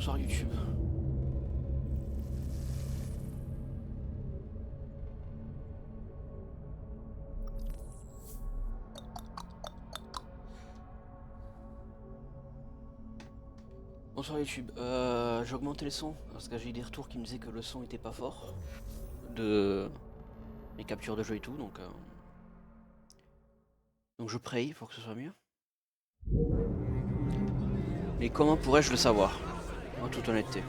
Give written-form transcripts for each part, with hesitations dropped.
Bonsoir YouTube. Bonsoir YouTube. J'ai augmenté le son parce que j'ai eu des retours qui me disaient que le son était pas fort de mes captures de jeu et tout, donc je prie pour que ce soit mieux. Mais comment pourrais-je le savoir, en toute honnêteté?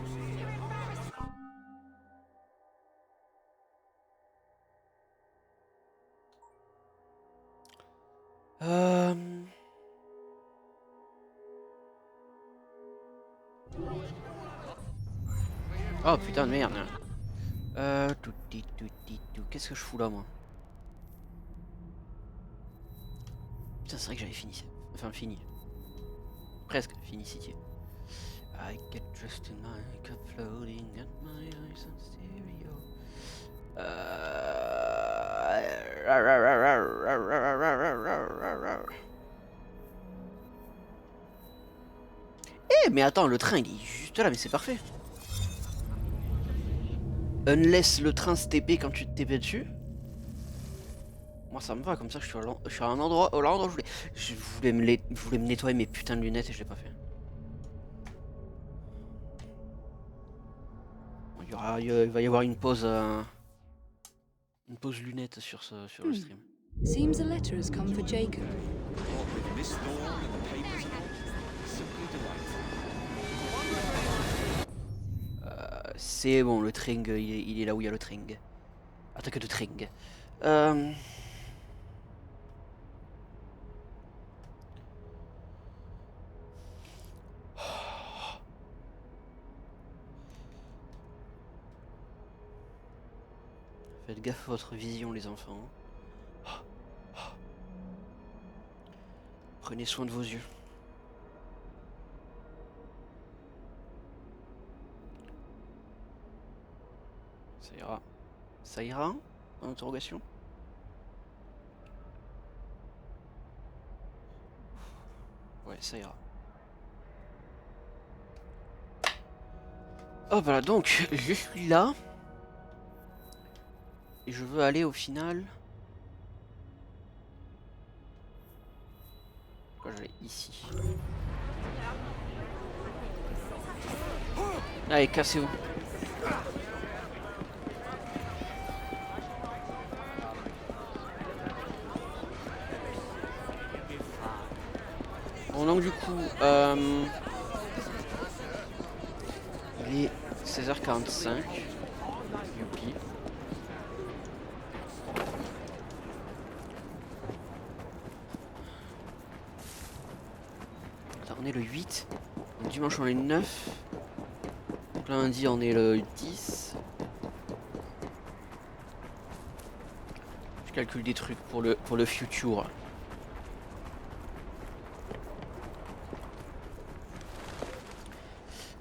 Oh putain de merde. Qu'est-ce que je fous là moi? Putain, c'est vrai que j'avais fini. Enfin fini. Presque fini City. I get dressed in like a floating at my eyes on stereo. Eh mais attends, le train il est juste là, mais c'est parfait. Unless le train se TP quand tu te TP dessus. Moi ça me va, comme ça je suis à un endroit, où je voulais me nettoyer mes putains de lunettes et je l'ai pas fait. Il va y avoir une pause lunette sur le stream. Seems a letter has come for Jacob. C'est bon, le tring, il est là où il y a le tring. Attaque de tring. Faites gaffe à votre vision, les enfants. Prenez soin de vos yeux. Ça ira. Ça ira? En interrogation. Ouais, ça ira. Oh voilà, donc je suis là. Et je veux aller au final. Pourquoi j'allais ici? Allez, cassez-vous. Bon donc du coup, il est 16h45. Youpi. Attends, on est le 8. Donc, dimanche on est le 9. Donc lundi on est le 10. Je calcule des trucs pour le futur.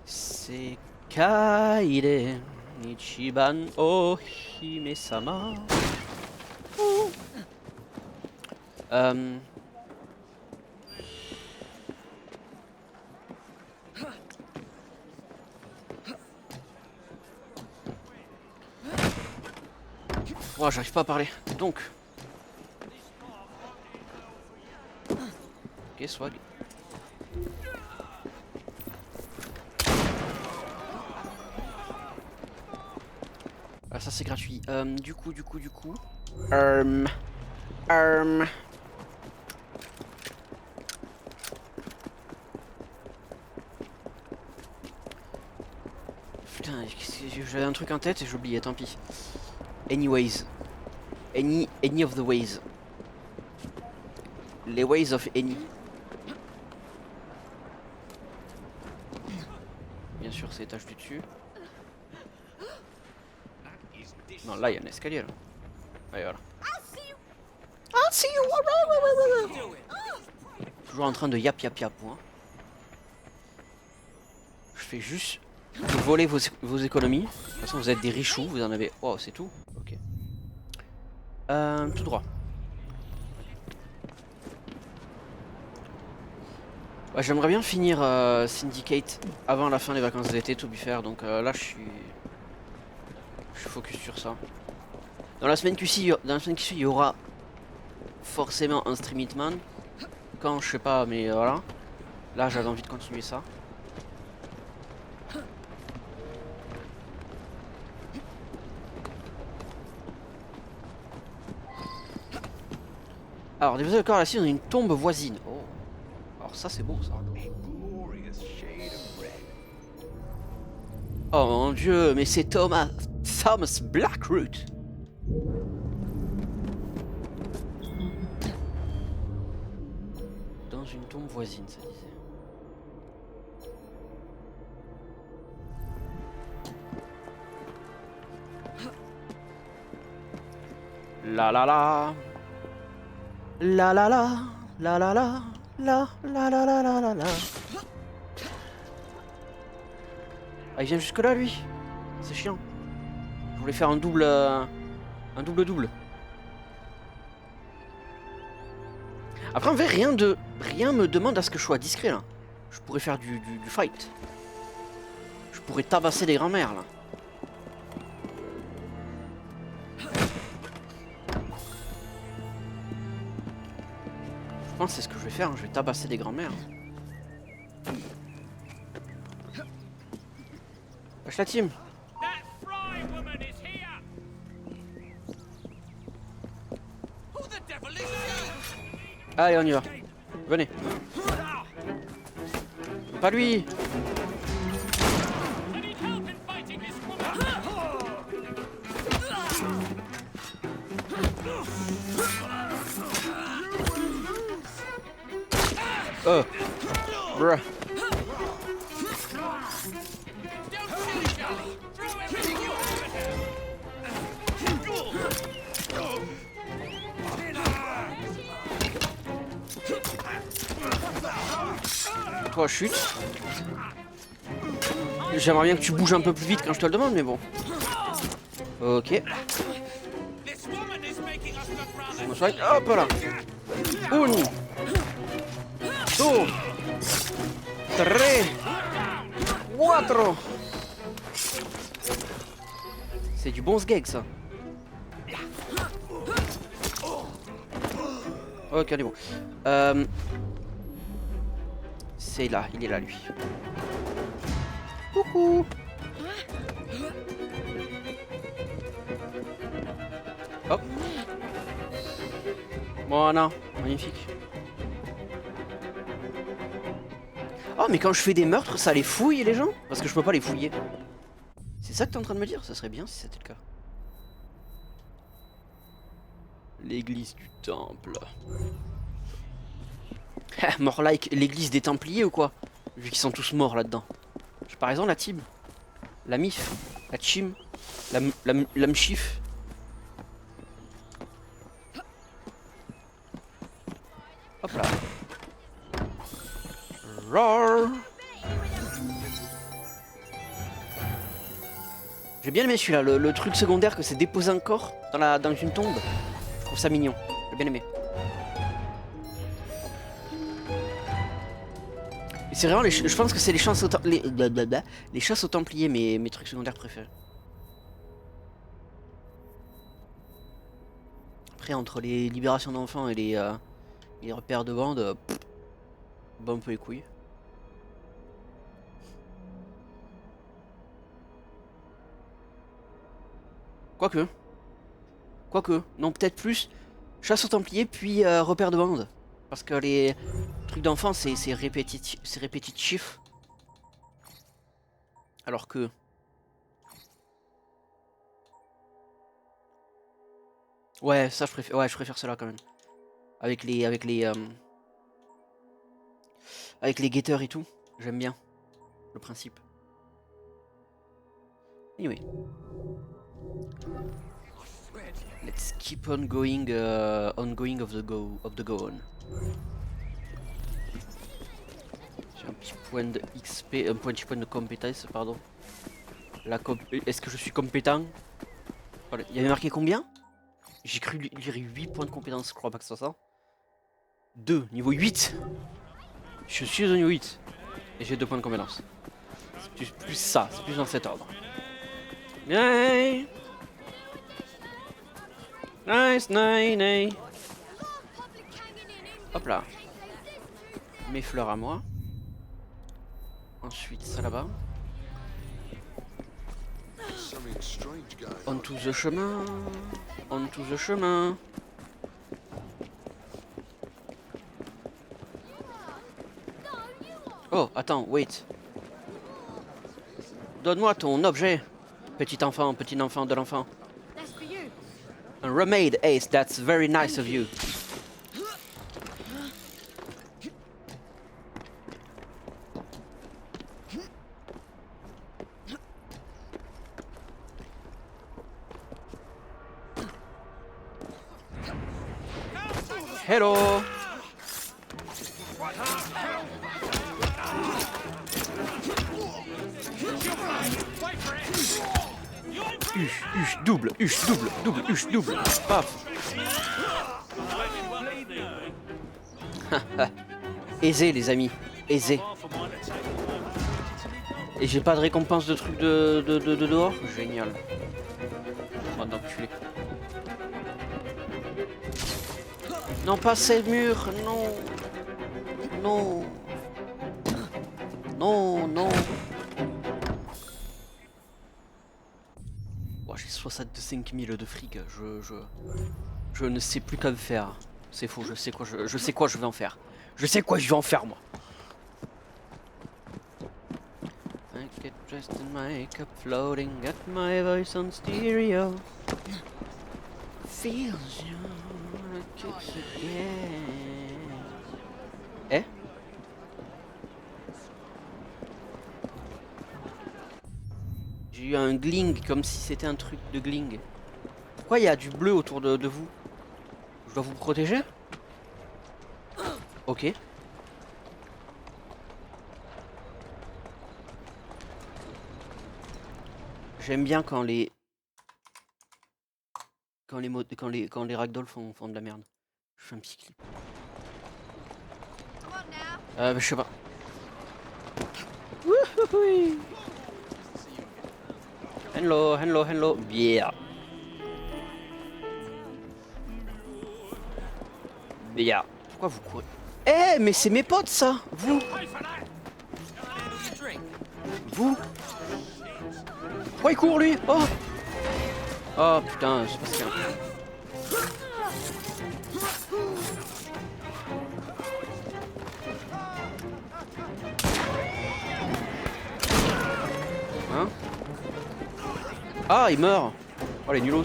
C'est Kaide Ichiban o Hime-sama. Oh, j'arrive pas à parler. Donc. Ok, swag. Ah, ça c'est gratuit. Du coup. Putain, j'avais un truc en tête et j'ai oublié, tant pis. Anyways. Any of the ways. Les ways of any. Bien sûr, c'est étage du dessus. Non, là, il y a un escalier, là. Allez, voilà. I'll see you. Toujours en train de yap, moi. Je fais juste voler vos économies. De toute façon, vous êtes des richoux, vous en avez... Oh, c'est tout? Ok. Tout droit. Ouais, j'aimerais bien finir Syndicate avant la fin des vacances d'été, to be fair, donc là je suis focus sur ça. Dans la semaine qui suit, il y aura forcément un Stream Hitman. Quand, je sais pas, mais voilà. Là j'avais envie de continuer ça. Alors, déposé le corps là-dessus dans une tombe voisine. Oh. Alors ça c'est beau ça. Oh mon dieu, mais c'est Thomas Blackroot. Dans une tombe voisine, ça disait. La la la. La la la. La la la. La la la la la la la. Ah, il vient jusque là lui. C'est chiant. Je voulais faire un double. Un double. Après en fait rien me demande à ce que je sois discret là. Je pourrais faire du fight. Je pourrais tabasser des grands-mères là. Je pense que c'est ce que je vais faire, hein. Je vais tabasser des grands-mères. Lâche la team. Allez, on y va. Venez. Pas lui. Oh. Bruh. Toi, chute. J'aimerais bien que tu bouges un peu plus vite quand je te le demande, mais bon. Ok. Hop là. Un. Deux. Tres. Cuatro. C'est du bon sgeg ça. Ok, on est bon. C'est là, il est là lui. Coucou. Hop. Voilà, magnifique. Oh mais quand je fais des meurtres, ça les fouille les gens? Parce que je peux pas les fouiller. C'est ça que t'es en train de me dire? Ça serait bien si c'était le cas. L'église du temple. More like l'église des Templiers ou quoi? Vu qu'ils sont tous morts là-dedans. J'ai pas raison la team? La mif? La chim? La mchif? Hop là. Roar. J'ai bien aimé celui-là, le truc secondaire que c'est déposer un corps dans une tombe. Je trouve ça mignon, j'ai bien aimé. Et c'est vraiment, je pense que c'est les chasses aux Templiers, mes trucs secondaires préférés. Après, entre les libérations d'enfants et les repères de bande, bon un peu les couilles. Quoique, non peut-être plus chasse aux Templiers puis repères de bande. Parce que les trucs d'enfants c'est répétitif. Alors que... Ouais, ça je préfère cela quand même. Avec les guetteurs et tout, j'aime bien le principe. Anyway. Let's keep on going of the go on. J'ai un petit point de XP, un petit point de compétence, pardon. Est-ce que je suis compétent? Voilà. Il y avait marqué combien? J'ai cru lire 8 points de compétence, je crois pas que ce soit ça. 2, niveau 8. Je suis au niveau 8. Et j'ai 2 points de compétence. C'est plus ça, c'est plus dans cet ordre. Nice, nice, nice, nice. Hop là. Mes fleurs à moi. Ensuite ça là-bas. On to the chemin. On to the chemin. Oh, attends, wait. Donne-moi ton objet. Petit enfant de l'enfant. A remade, Ace, that's very nice of you. Hello. Double, double, paf. Aisé les amis, aisé. Et j'ai pas de récompense de trucs de dehors. Génial. Oh d'enculé. Non pas ces murs, non. Non. Non, non. Oh, j'ai 65 000 de fric, je ne sais plus quoi faire. C'est faux, je sais quoi je vais en faire. Je sais quoi je vais en faire moi. I get dressed in my cup, floating at my voice on stereo. Feels you like it's again. Eh? J'ai eu un gling comme si c'était un truc de gling. Pourquoi il y a du bleu autour de vous? Je dois vous protéger? Ok. J'aime bien quand les ragdolls font de la merde. Je fais un petit clip. Je sais pas. Wouhouhui. Hello, hello, hello. Yeah. Yeah. Pourquoi vous courez? Eh, mais c'est mes potes ça. Vous. Pourquoi il court lui? Oh. Oh putain, c'est pas ce qu'il y a. Hein? Ah, il meurt. Oh les nulos.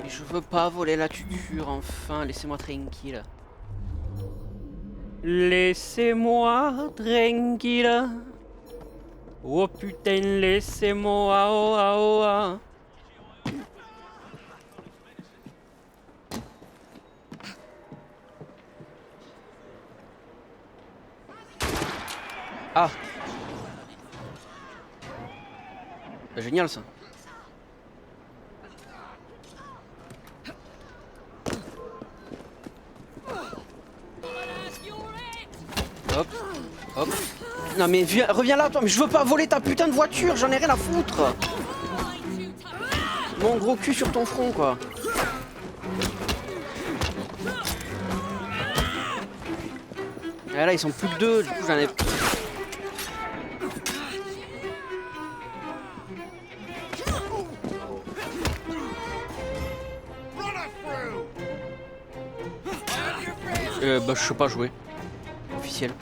Mais je veux pas voler la tuture, enfin, laissez-moi tranquille. Laissez-moi tranquille. Oh putain, laissez-moi, oh ah oh ah. Ah. Bah, génial ça. Hop, hop. Non mais viens, reviens là toi, mais je veux pas voler ta putain de voiture, j'en ai rien à foutre. Mon gros cul sur ton front quoi. Et là ils sont plus que deux, du coup j'en ai... Bah je sais pas jouer. Officiel.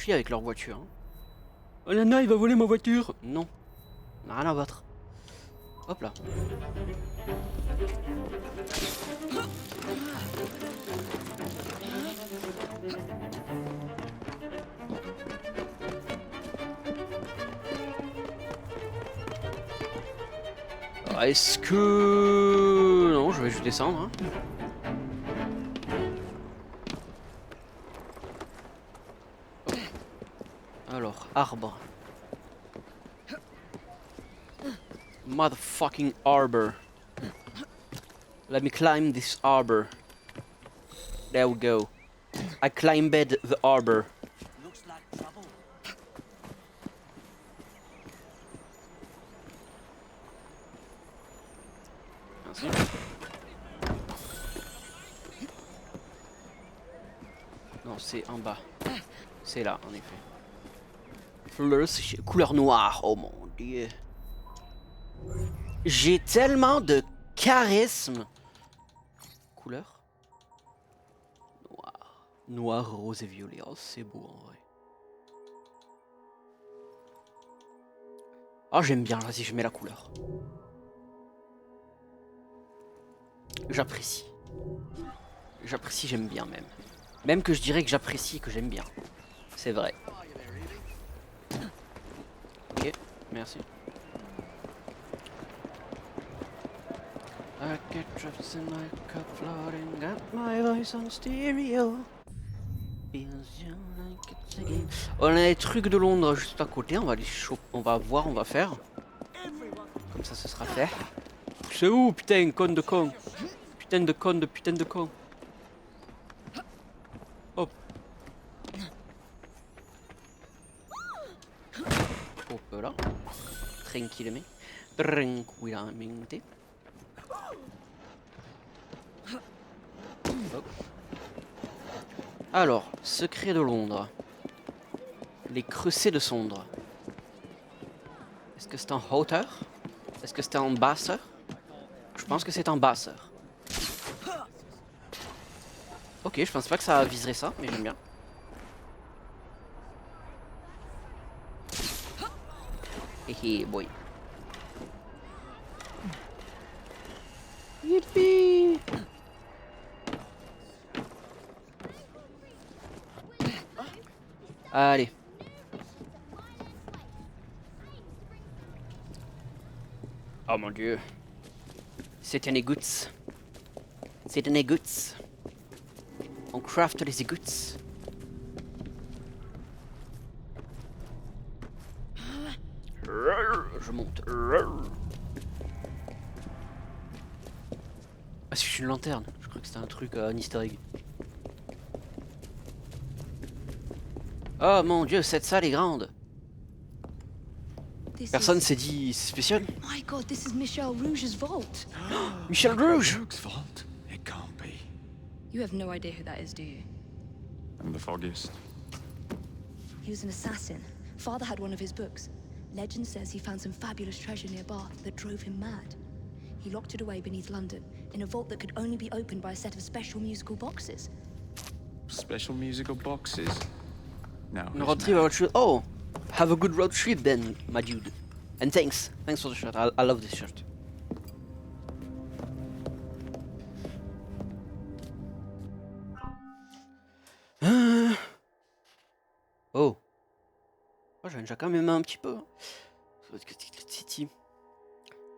chier avec leur voiture. Hein. Oh Nana, il va voler ma voiture. Non, on n'a rien à battre. Hop là. Est-ce que... Non, je vais juste descendre. Hein. Alors, arbre. Motherfucking arbor. Let me climb this arbor. There we go. I climbed the arbor. Looks like trouble. Merci. Non, c'est en bas. C'est là, en effet. Couleur noire. Oh mon dieu. J'ai tellement de charisme. Couleur noir. Noir, rose et violet. Oh, c'est beau en vrai. Oh, j'aime bien. Vas-y, je mets la couleur. J'apprécie. J'apprécie, j'aime bien même. Même que je dirais que j'apprécie et que j'aime bien. C'est vrai. Ok, merci. I get trapped in my cup floating, got my voice on stereo. On a les trucs de Londres juste à côté, on va les choper, on va voir, on va faire. Comme ça, ce sera fait. C'est où, putain, con de con? Putain de con de putain de con. Hop. Hop là. Tranquillement. Tranquillamente. Hop. Alors, secret de Londres. Les creuset de Sondre. Est-ce que c'est en hauteur? Est-ce que c'est en basseur? Je pense que c'est en basseur. Ok, je pense pas que ça viserait ça, mais j'aime bien. Hé boy. Yippee! Allez. Oh mon dieu. C'est un égout. C'est un égout. On craft les égouts. Je monte. Ah, c'est une lanterne. Je crois que c'était un truc, un easter egg. Oh mon dieu, cette salle est grande. Personne s'est dit c'est spécial. My God, this is Michel Rouge's vault. Michel Rouge. Rogue's vault? It can't be. You have no idea who that is, do you? I'm the foggiest. He was an assassin. Father had one of his books. Legend says he found some fabulous treasure near Bath that drove him mad. He locked it away beneath London, in a vault that could only be opened by a set of special musical boxes. Special musical boxes? No. Road trip, road trip. Oh, have a good road trip then, my dude. And thanks for the shirt. I love this shirt. Oh. Oh, j'en ai déjà quand même un petit peu.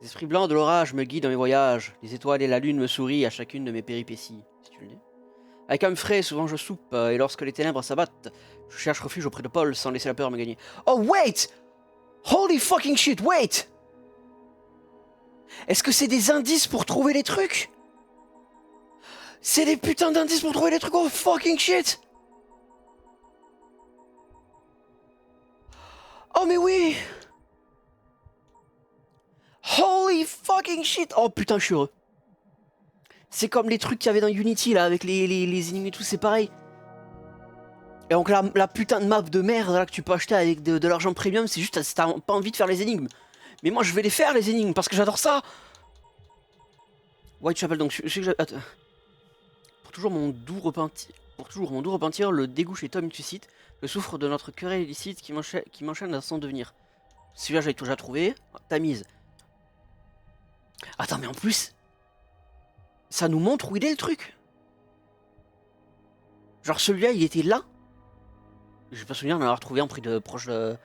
Les esprits blancs de l'orage me guident dans mes voyages. Les étoiles et la lune me sourient à chacune de mes péripéties. Si tu le dis. Avec un frais, souvent je soupe, et lorsque les ténèbres s'abattent, je cherche refuge auprès de Paul sans laisser la peur me gagner. Oh wait! Holy fucking shit, wait! Est-ce que c'est des indices pour trouver les trucs? C'est des putains d'indices pour trouver les trucs, oh fucking shit! Oh mais oui! Holy fucking shit! Oh putain, je suis heureux. C'est comme les trucs qu'il y avait dans Unity là, avec les énigmes et tout, c'est pareil. Et donc la putain de map de merde là que tu peux acheter avec de l'argent premium, c'est juste si t'as pas envie de faire les énigmes. Mais moi je vais les faire les énigmes parce que j'adore ça. Whitechapel, donc je sais que attends. Pour toujours mon doux pour toujours. Mon doux repentir, le dégoût chez Tom Tucite, le souffre de notre querelle illicite qui m'enchaîne à son devenir. Celui-là, j'avais déjà trouvé. Tamise. Attends, mais en plus, ça nous montre où il est le truc. Genre celui-là, il était là. J'ai pas souvenir d'en avoir trouvé en prix de proche d'un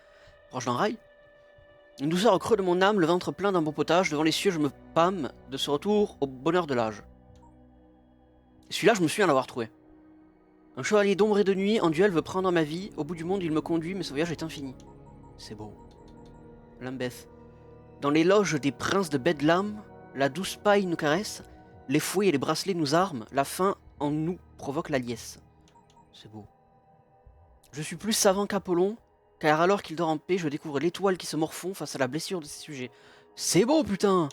rail. Une douceur au creux de mon âme, le ventre plein d'un bon potage. Devant les cieux, je me pâme de ce retour au bonheur de l'âge. Celui-là, je me souviens l'avoir trouvé. Un chevalier d'ombre et de nuit, en duel veut prendre ma vie. Au bout du monde, il me conduit, mais ce voyage est infini. C'est beau. Lambeth. Dans les loges des princes de Bedlam, la douce paille nous caresse, les fouets et les bracelets nous arment, la faim en nous provoque la liesse. C'est beau. Je suis plus savant qu'Apollon, car alors qu'il dort en paix, je découvre l'étoile qui se morfond face à la blessure de ses sujets. C'est beau, putain!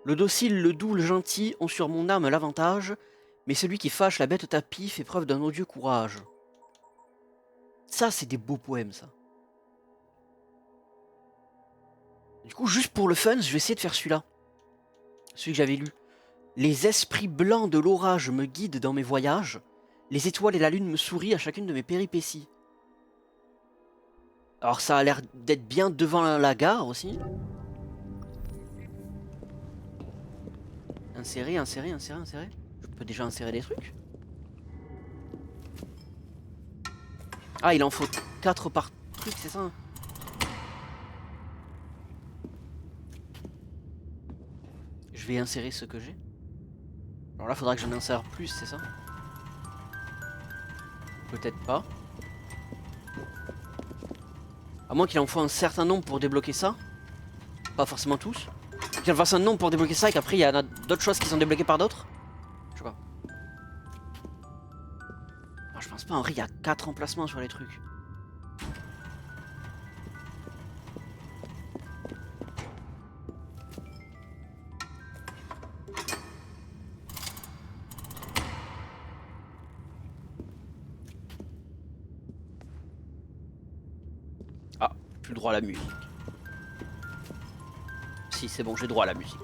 Le docile, le doux, le gentil ont sur mon âme l'avantage, mais celui qui fâche la bête tapis fait preuve d'un odieux courage. Ça, c'est des beaux poèmes, ça. Du coup, juste pour le fun, je vais essayer de faire celui-là. Celui que j'avais lu. Les esprits blancs de l'orage me guident dans mes voyages. Les étoiles et la lune me sourient à chacune de mes péripéties. Alors ça a l'air d'être bien devant la gare aussi. Insérer, insérer, insérer, insérer. Je peux déjà insérer des trucs. Ah, il en faut 4 par truc, c'est ça? Je vais insérer ce que j'ai. Alors là, faudra que j'en insère plus, c'est ça? Peut-être pas. À moins qu'il en faut un certain nombre pour débloquer ça. Pas forcément tous. Qu'il en fasse un nombre pour débloquer ça et qu'après il y a d'autres choses qui sont débloquées par d'autres. Je sais pas. Alors, je pense pas, en vrai il y a 4 emplacements sur les trucs. Ah, plus le droit à la musique. Si, c'est bon, j'ai droit à la musique.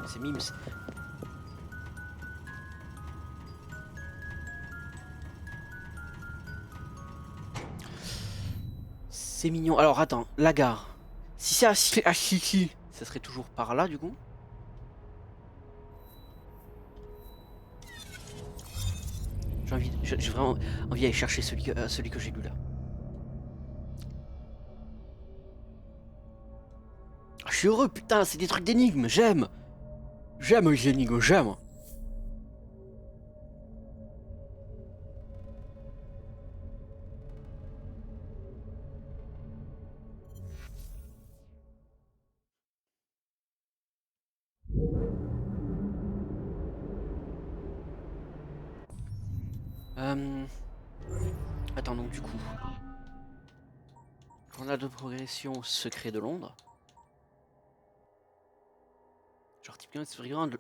C'est Mims. C'est mignon. Alors attends, la gare. Si c'est à Chichi, ça serait toujours par là du coup. J'ai vraiment envie d'aller chercher celui que j'ai lu là. Ah, je suis heureux, putain, c'est des trucs d'énigmes, j'aime. J'aime les énigmes, j'aime. Attends, donc du coup. Journal de progression secret de Londres. Genre typiquement, les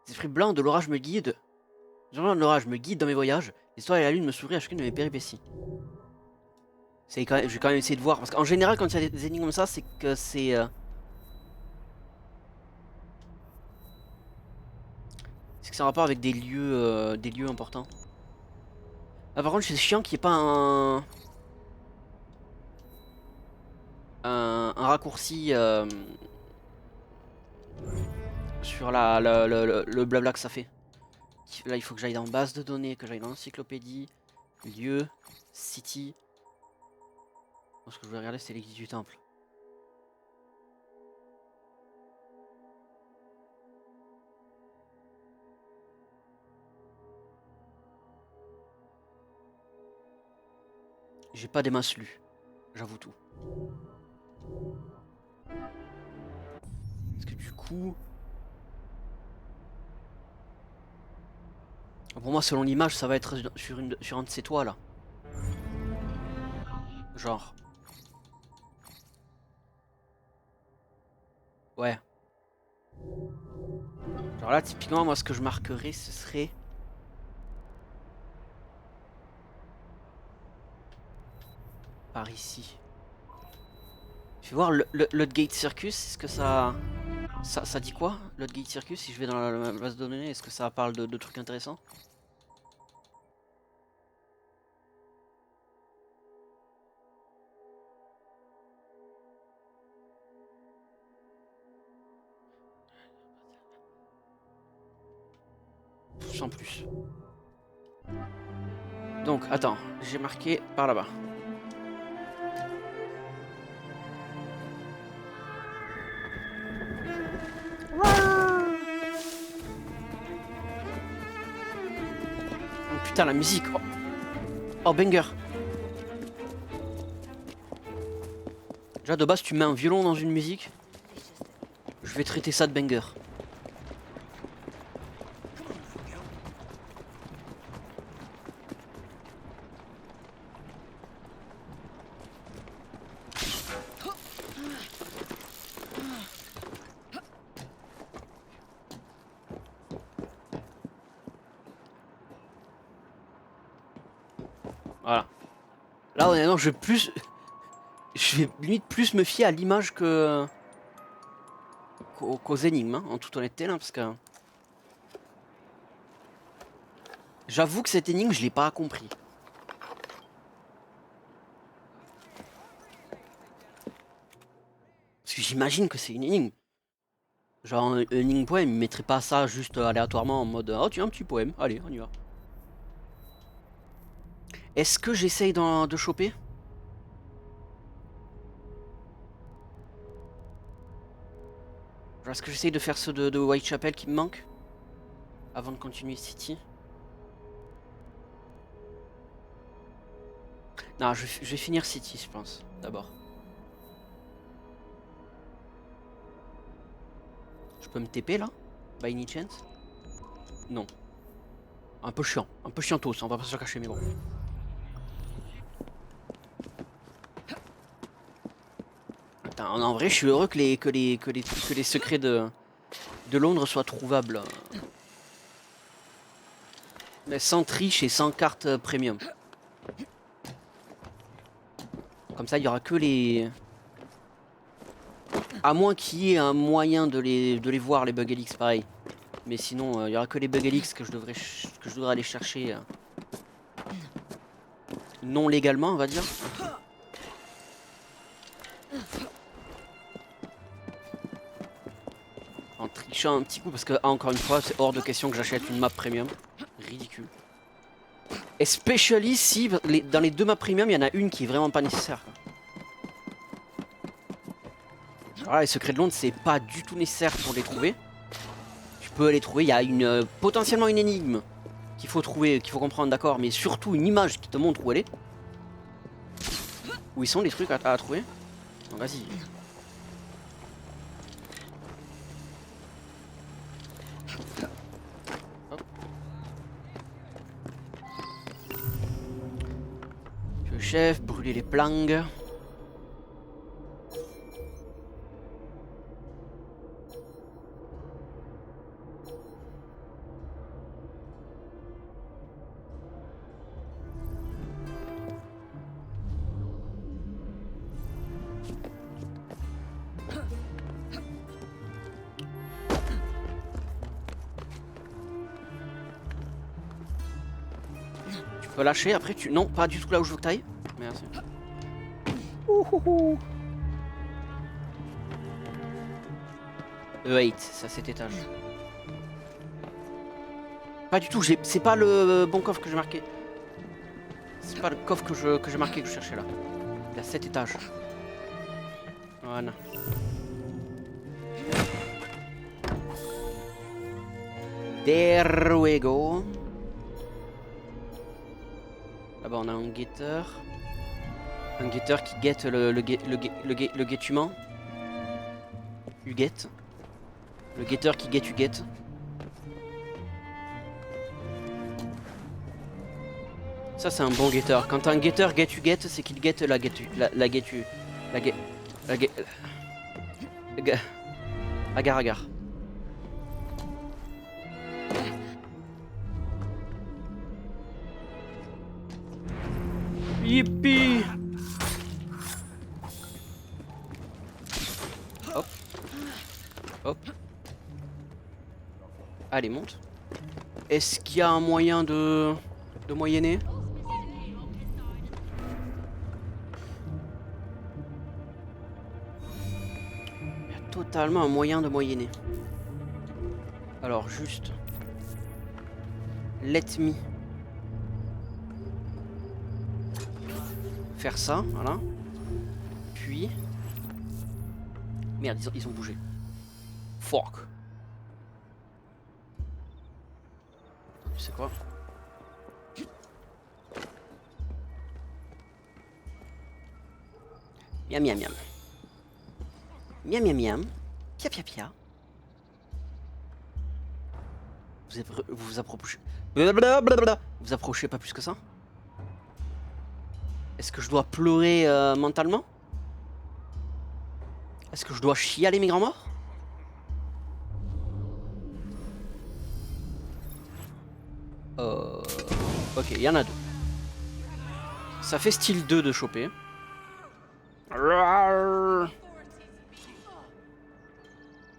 esprits blancs de l'orage me guident. Les de l'orage me guident dans mes voyages. L'histoire et la lune me sourient à chacune de mes péripéties. Je vais quand même essayer de voir. Parce qu'en général, quand il y a des énigmes comme ça, c'est que c'est... c'est que c'est en rapport avec des lieux importants. Ah, par contre, c'est chiant qu'il n'y ait pas un raccourci sur le blabla que ça fait. Là, il faut que j'aille dans base de données, que j'aille dans encyclopédie, lieu, city. Ce que je voulais regarder, c'est l'église du temple. J'ai pas des masses lues, j'avoue tout. Parce que du coup... Pour moi, selon l'image, ça va être sur un de ces toits là. Genre. Ouais. Genre là, typiquement, moi, ce que je marquerais, ce serait... par ici. Je vais voir Ludgate Circus, est-ce que ça dit quoi? Ludgate Circus, si je vais dans la base de données, est-ce que ça parle de trucs intéressants? Sans plus. Donc, attends, j'ai marqué par là-bas. Oh, putain, la musique. Oh, oh banger. Déjà, de base, tu mets un violon dans une musique. Je vais traiter ça de banger. Voilà. Là, honnêtement, je vais limite plus me fier à l'image qu'aux énigmes, hein, en toute honnêteté, là, parce que j'avoue que cette énigme, je l'ai pas compris. Parce que j'imagine que c'est une énigme. Genre, un énigme poème, il mettrait pas ça juste aléatoirement en mode oh, tiens, un petit poème, allez, on y va. Est-ce que j'essaye de choper? Genre, est-ce que j'essaye de faire ceux de Whitechapel qui me manquent? Avant de continuer City? Non, je vais finir City, je pense, d'abord. Je peux me TP là? By any chance? Non. Un peu chiant, un peu chiantos, on va pas se le cacher, mais bon. Attends, en vrai, je suis heureux que les secrets de Londres soient trouvables. Mais sans triche et sans carte premium. Comme ça, il y aura que les... À moins qu'il y ait un moyen de les voir, les Bug Elix, pareil. Mais sinon, il y aura que les Bug Elix que je devrais aller chercher. Non légalement, on va dire. En trichant un petit coup, parce que, encore une fois, c'est hors de question que j'achète une map premium. Ridicule. Especially si, dans les deux maps premium, il y en a une qui est vraiment pas nécessaire, quoi. Voilà, les secrets de Londres, c'est pas du tout nécessaire pour les trouver. Tu peux les trouver, il y a potentiellement une énigme qu'il faut trouver, qu'il faut comprendre, d'accord, mais surtout une image qui te montre où elle est. Où ils sont les trucs à trouver. Donc vas-y. Hop. Le chef, brûler les plangs. Lâcher après tu... Non, pas du tout là où je veux que t'ailles. Merci. E8, c'est à cet étage. Pas du tout, c'est pas le bon coffre que j'ai marqué. C'est pas le coffre que j'ai marqué que je cherchais là. Il y a 7 étages. Voilà. There we go. Là-bas on a un guetteur. Un guetteur qui guette le guettument. Huguette. Le guetteur qui guette Huguette. Ça c'est un bon guetteur. Quand un guetteur guette Huguette, c'est qu'il guette la guettu. Agar. Yippee! Allez, monte. Est-ce qu'il y a un moyen de moyenner? Il y a totalement un moyen de moyenner. Alors, juste... Let me... faire ça, voilà. Puis... Merde, ils ont bougé. Fuck. Tu sais quoi? Miam miam miam. Miam miam miam. Pia pia pia. Vous vous approchez. Blablabla. Vous approchez pas plus que ça? Est-ce que je dois pleurer mentalement? Est-ce que je dois chialer mes grands morts? Ok, il y en a deux. Ça fait style 2 de choper.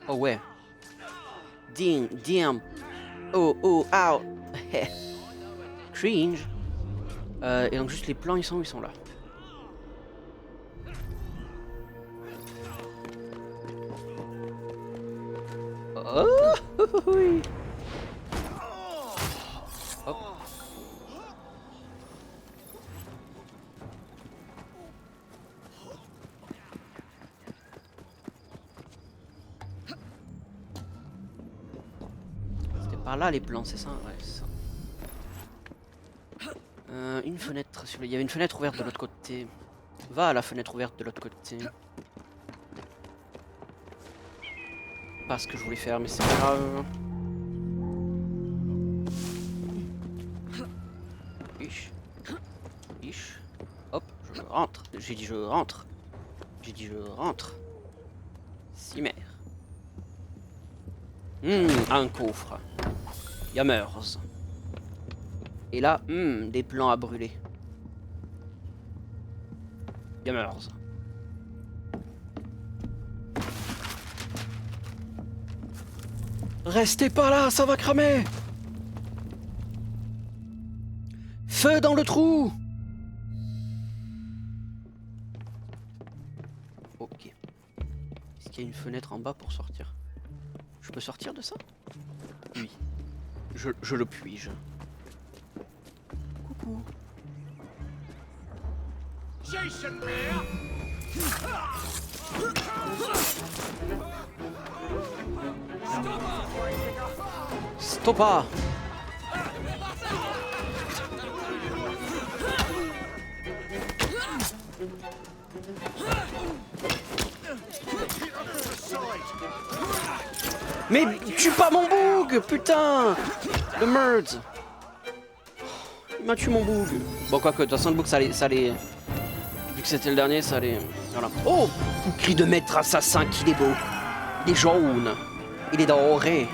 Oh ouais. Ding, damn. Oh, oh, ow. Cringe. Et donc juste les plans, ils sont où? Ils sont là. Oh, oui. Hop. C'était par là les plans, c'est ça? Ouais, c'est ça. Une fenêtre sur le... Il y avait une fenêtre ouverte de l'autre côté. Va à la fenêtre ouverte de l'autre côté. Pas ce que je voulais faire, mais c'est pas grave. Ish. Ish. Hop, je rentre. J'ai dit je rentre. J'ai dit je rentre. Cimer. Un coffre. Yammers. Et là, des plans à brûler. Yammers. Restez pas là, ça va cramer. Feu dans le trou. Ok. Est-ce qu'il y a une fenêtre en bas pour sortir? Je peux sortir de ça? Oui. Je le puis-je? Coucou. Stoppa! Mais tue pas mon boug, putain! The merde! Il m'a tué mon boug. Bon, quoique, de toute façon, le boug, ça allait... Vu que c'était le dernier, ça allait... Voilà. Oh! Cri de maître assassin, qu'il est beau! Il est jaune! Il est doré!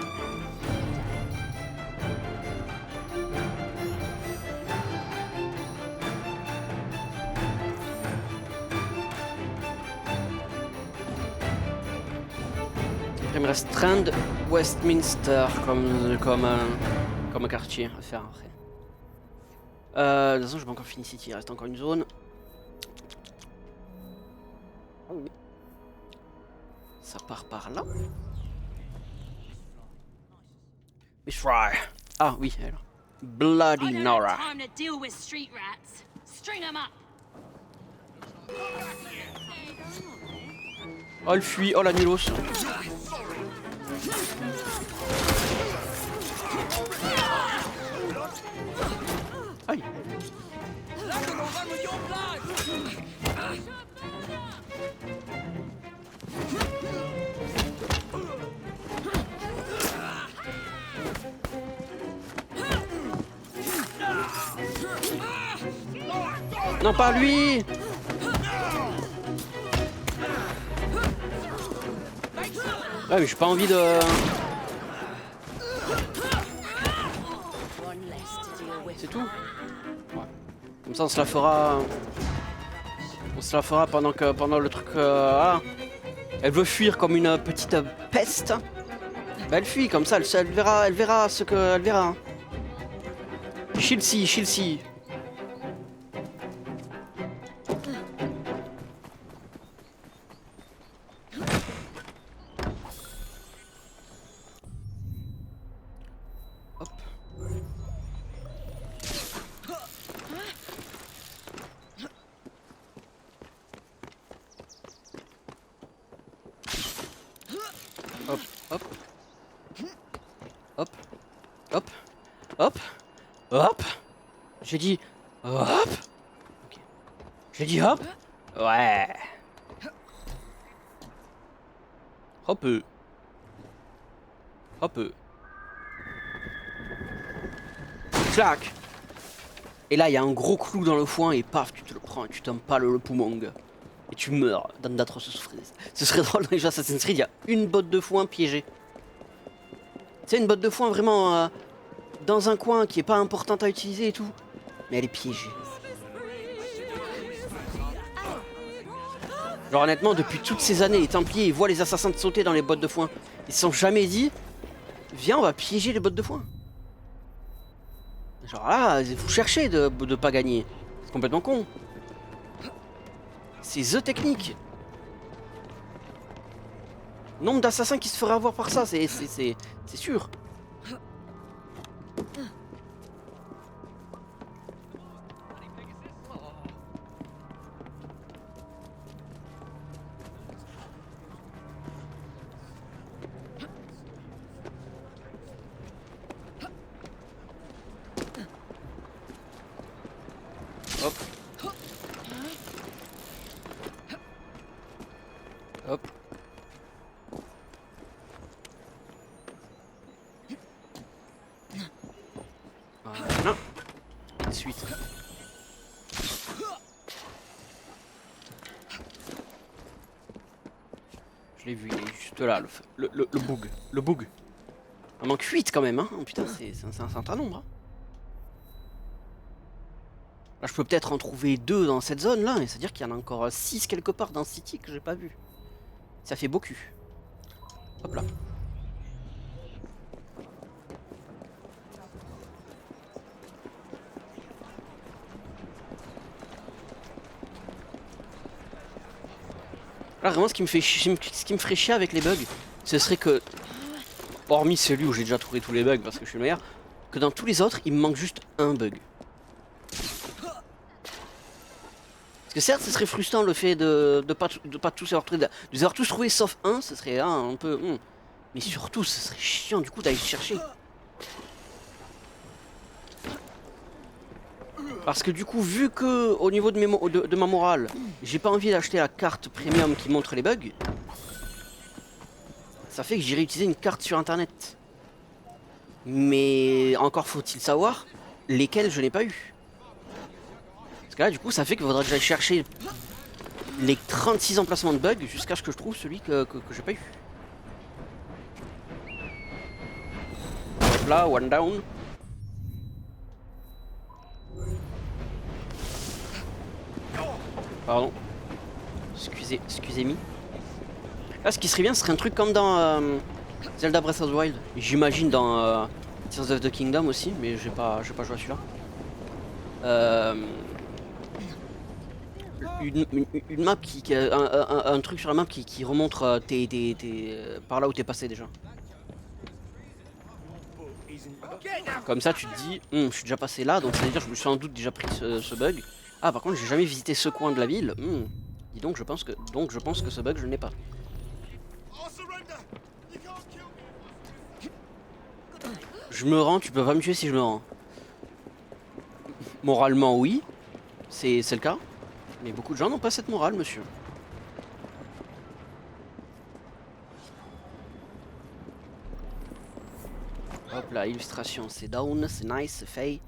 Il me reste Strand, Westminster comme quartier à faire après. De toute façon, j'ai pas encore fini City, il reste encore une zone. Ça part par là. Miss Fry. Ah oui, elle. Bloody Nora. Oh, elle fuit. Oh, la nulos. Aïe. Non, pas lui. Ouais, mais j'ai pas envie de... C'est tout. Ouais. Comme ça, on se la fera... On se la fera pendant le truc... Ah. Elle veut fuir comme une petite peste. Bah elle fuit comme ça, elle verra ce que... Elle verra. Hein. Shield-si, shield-si. Hop. Hop, hop. Hop. Hop. Hop. Hop. J'ai dit hop. Ok. J'ai dit hop. Ouais. Hop. Hop. Clac. Et là, il y a un gros clou dans le foin et paf, tu te le prends et tu t'empales le poumon. Et tu meurs dans d'atroces souffrances. Ce serait drôle dans les jeux Assassin's Creed, il y a une botte de foin piégée. C'est une botte de foin vraiment dans un coin qui est pas importante à utiliser et tout. Mais elle est piégée. Genre honnêtement, depuis toutes ces années, les Templiers ils voient les assassins sauter dans les bottes de foin. Ils se sont jamais dit, viens on va piéger les bottes de foin. Genre là, vous cherchez de pas gagner. C'est complètement con. C'est The Technique. Nombre d'assassins qui se feraient avoir par ça, c'est sûr. Hop. Hop. Voilà. Et de suite. Je l'ai vu, il est juste là, le bug. Le bug. Il manque 8 quand même, hein. Oh, putain, c'est un certain nombre. Hein. Là, je peux peut-être en trouver 2 dans cette zone là, mais c'est-à-dire qu'il y en a encore 6 quelque part dans City que j'ai pas vu. Ça fait beaucoup. Hop là. Là, vraiment, ce qui me ferait chier avec les bugs, ce serait que, hormis celui où j'ai déjà trouvé tous les bugs parce que je suis le meilleur, que dans tous les autres, il me manque juste un bug. Parce que certes, ce serait frustrant le fait de pas tous avoir trouvé, de les avoir tous trouvés sauf un, ce serait un peu... Mais surtout, ce serait chiant du coup d'aller chercher. Parce que du coup, vu que au niveau de ma morale, j'ai pas envie d'acheter la carte premium qui montre les bugs, ça fait que j'irai utiliser une carte sur internet. Mais encore faut-il savoir lesquels je n'ai pas eu. Parce que là, du coup, ça fait qu'il faudra que j'aille chercher les 36 emplacements de bugs jusqu'à ce que je trouve celui que j'ai pas eu. Hop là, one down. Pardon. Excusez-moi. Là, ce qui serait bien, ce serait un truc comme dans Zelda Breath of the Wild. J'imagine dans Tears of the Kingdom aussi, mais j'ai pas joué à celui-là. Une map un truc sur la map qui remonte par là où t'es passé déjà. Comme ça, tu te dis, je suis déjà passé là, donc ça veut dire que je me suis sans doute déjà pris ce bug. Ah, par contre, j'ai jamais visité ce coin de la ville. Dis donc, je pense que ce bug, je ne l'ai pas. Je me rends, tu peux pas me tuer si je me rends. Moralement, oui, c'est le cas. Mais beaucoup de gens n'ont pas cette morale, monsieur. Hop là, illustration, c'est down, c'est nice, c'est fait.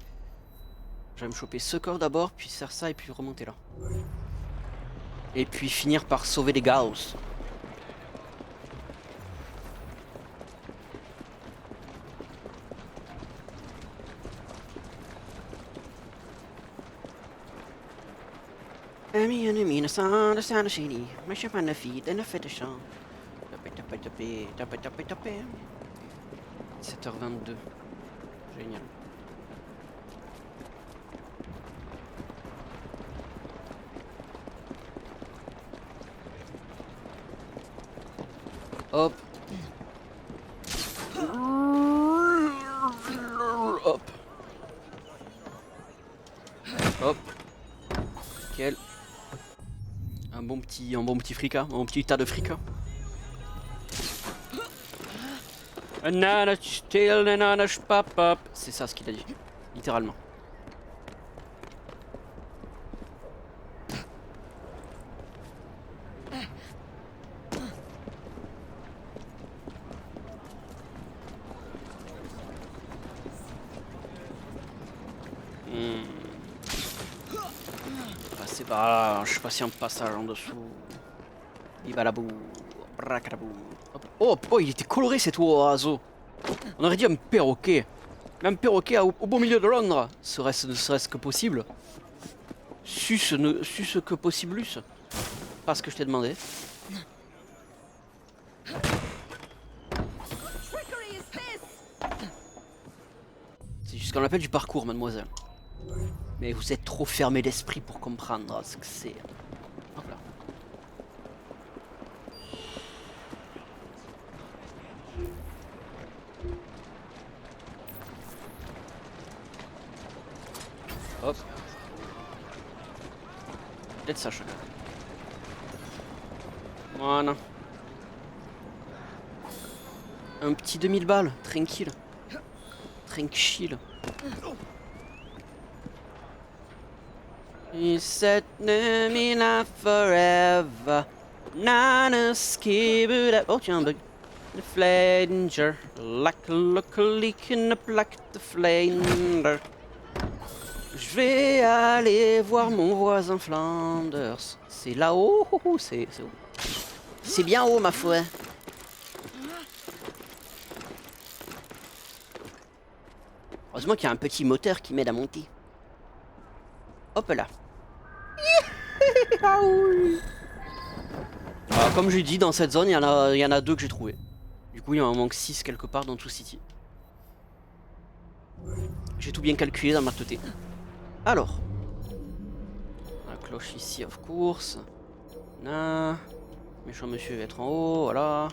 Je vais me choper ce corps d'abord, puis faire ça et puis remonter là. Et puis finir par sauver les Gauss. 17h22. Génial. Hop. Hop. Hop. Nickel. Un bon petit frica, un bon petit tas de frica. Banana still, banana pop up. C'est ça ce qu'il a dit, littéralement. Passer par là, je sais pas si un passage en dessous. Bibalabou, bracadabou. Oh, oh, il était coloré cet oiseau. On aurait dit un perroquet. Mais un perroquet au beau milieu de Londres. Ne serait-ce que possible. Sus que possiblus. Pas ce que je t'ai demandé. C'est juste ce qu'on appelle du parcours, mademoiselle. Mais vous êtes trop fermé d'esprit pour comprendre ce que c'est. Hop là. Hop. Peut-être ça, chacun. Voilà. Un petit 2000 balles, tranquille. Tranquille. He said, me not forever. Nana skibber. Oh, tiens, un bug. The flanger. Like a local leaking up like the flanger. Je vais aller voir mon voisin Flanders. C'est là-haut, c'est haut. C'est bien haut, ma foi. Heureusement qu'il y a un petit moteur qui m'aide à monter. Hop là. Alors, comme je dis, dans cette zone, il y en a 2 que j'ai trouvé. Du coup, il en manque 6 quelque part dans tout City. J'ai tout bien calculé dans ma tête. Alors. La cloche ici, of course. Là. Méchant monsieur va être en haut, voilà.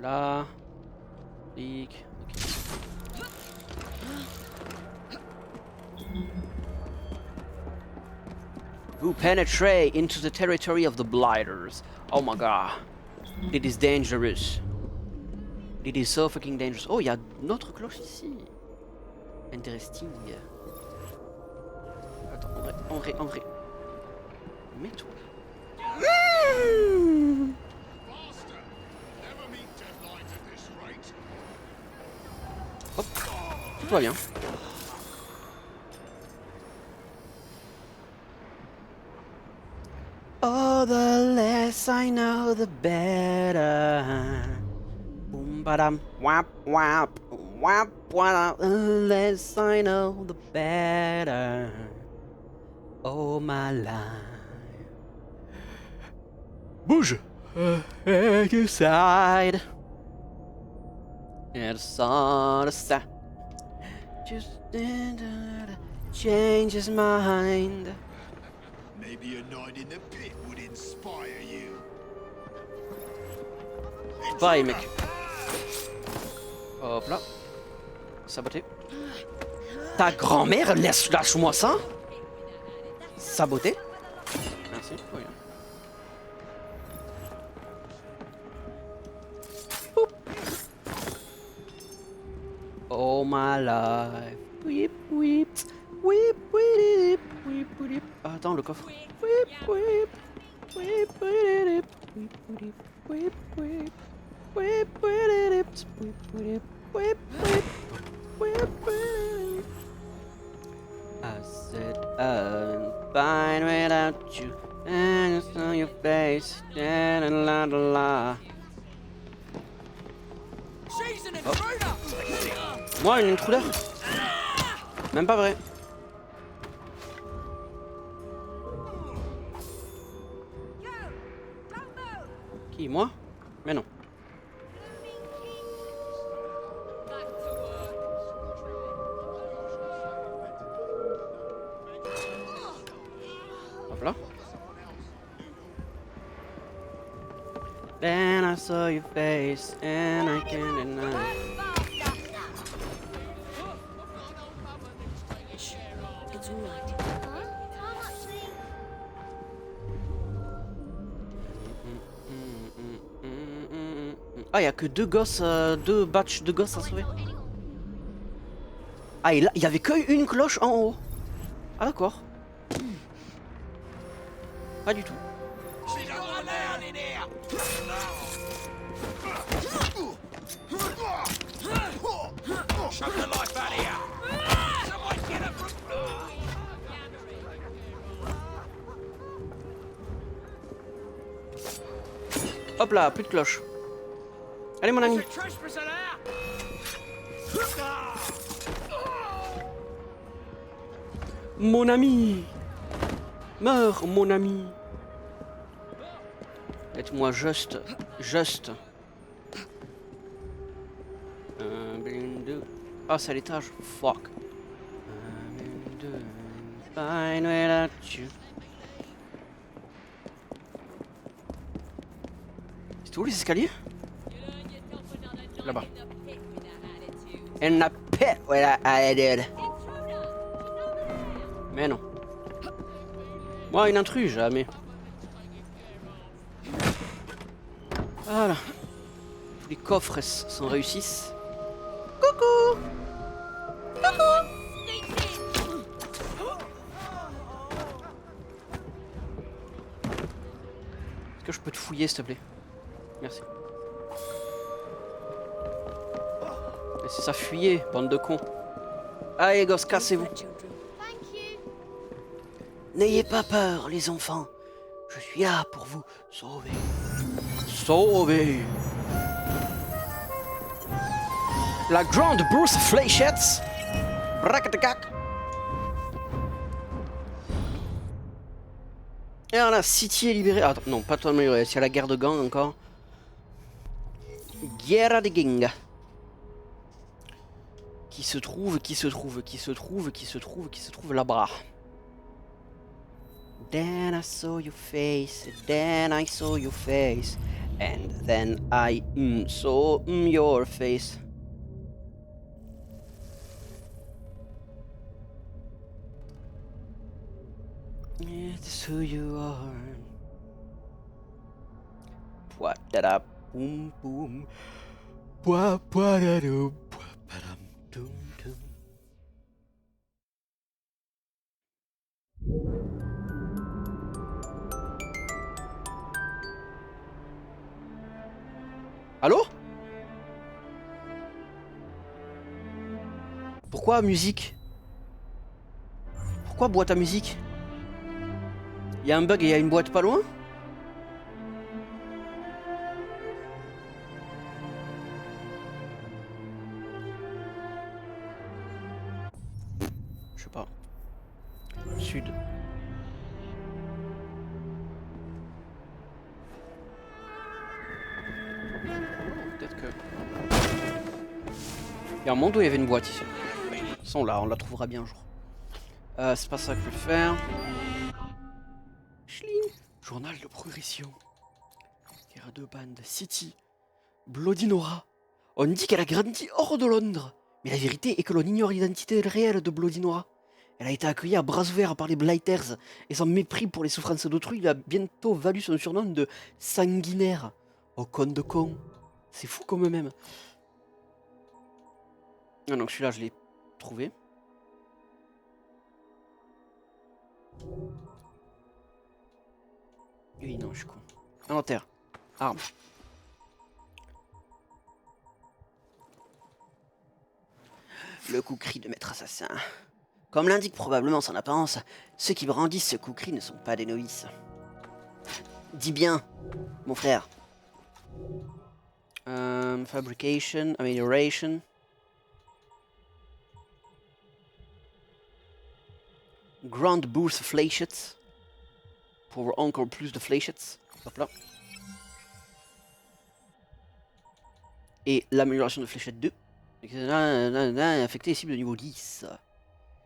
Là. Clic. Ok. Who penetrate into the territory of the Blighters. Oh my god. It is dangerous. It is so fucking dangerous. Oh, il y a une autre cloche ici. Interesting. Attends, en vrai. Mets-toi. Hop, tout va bien. Oh, the less I know, the better. Boom, badam, wap, wap, wap, wap. The less I know, the better. Oh, my life. Bouge. Decide. It's on the side. Just change his mind. Maybe a night in the pit would inspire you. Bye, mec. Hop là. Saboté. Ta grand-mère, lâche-moi ça. Saboté. Merci. Oh, yeah. Oh my life. Whip, whip. Whip, whip, whip, whip. Ah, attends, le coffre. Whip, whip. Whip, whip, whip, whip, whip, whip. Whip, whip, whip, whip, whip, whip, whip, whip. I said I'm fine without you, and it's on your face, and la la la. Oh. Moi, une intruder? Même pas vrai. Qui, moi? Mais non. là. Then I saw your face and I can't deny. It's all right. Ah, il y a que deux gosses, deux batchs de gosses à sauver. Ah, et là, il y avait que une cloche en haut. Ah, d'accord. Pas du tout. Hop là, plus de cloche. Allez mon ami. Mon ami. Meurs mon ami. Laisse-moi juste. Un, deux. Ah, c'est à l'étage. Fuck. Un, deux. Fine without you. C'est où les escaliers? Là-bas. In a pit without attitude. Mais non. Moi, une intruse, jamais. Voilà. Tous les coffres s'en réussissent. Coucou. Est-ce que je peux te fouiller, s'il te plaît? Merci. Laissez ça fuyer, bande de cons. Allez, gosses, cassez-vous. N'ayez pas peur, les enfants. Je suis là pour vous sauver. Sauver. La grande bourse fléchette. Bracatacac. Et voilà, City est libérée. Attends, non, pas totalement libérée. C'est la guerre de gang encore. Guerra de gang. Qui se trouve là-bas. Then I saw your face, then I saw your face, and then I saw your face. It's who you are. What da boom boom. What da do. Dum dum. Allô? Pourquoi musique? Pourquoi boîte à musique? Il y a un bug et il y a une boîte pas loin? Je sais pas. Sud. Peut-être que... Il y a un monde où il y avait une boîte ici. De toute façon, là, on la trouvera bien un jour. C'est pas ça que je veux faire. Schling. Journal de progression. Guerre de bande. City. Bloody Nora. On dit qu'elle a grandi hors de Londres. Mais la vérité est que l'on ignore l'identité réelle de Bloody Nora. Elle a été accueillie à bras ouverts par les Blighters. Et son mépris pour les souffrances d'autrui lui a bientôt valu son surnom de sanguinaire. Oh con de con. C'est fou comme même. Ah donc celui-là je l'ai trouvé. Oui non je suis con. Inventaire. Arme. Le kukri de maître assassin. Comme l'indique probablement son apparence, ceux qui brandissent ce kukri ne sont pas des novices. Dis bien, mon frère. Fabrication, amelioration. Grand boost fléchettes. Pour avoir encore plus de fléchettes. Hop là. Et l'amélioration de fléchette 2. Affecté les cibles de niveau 10.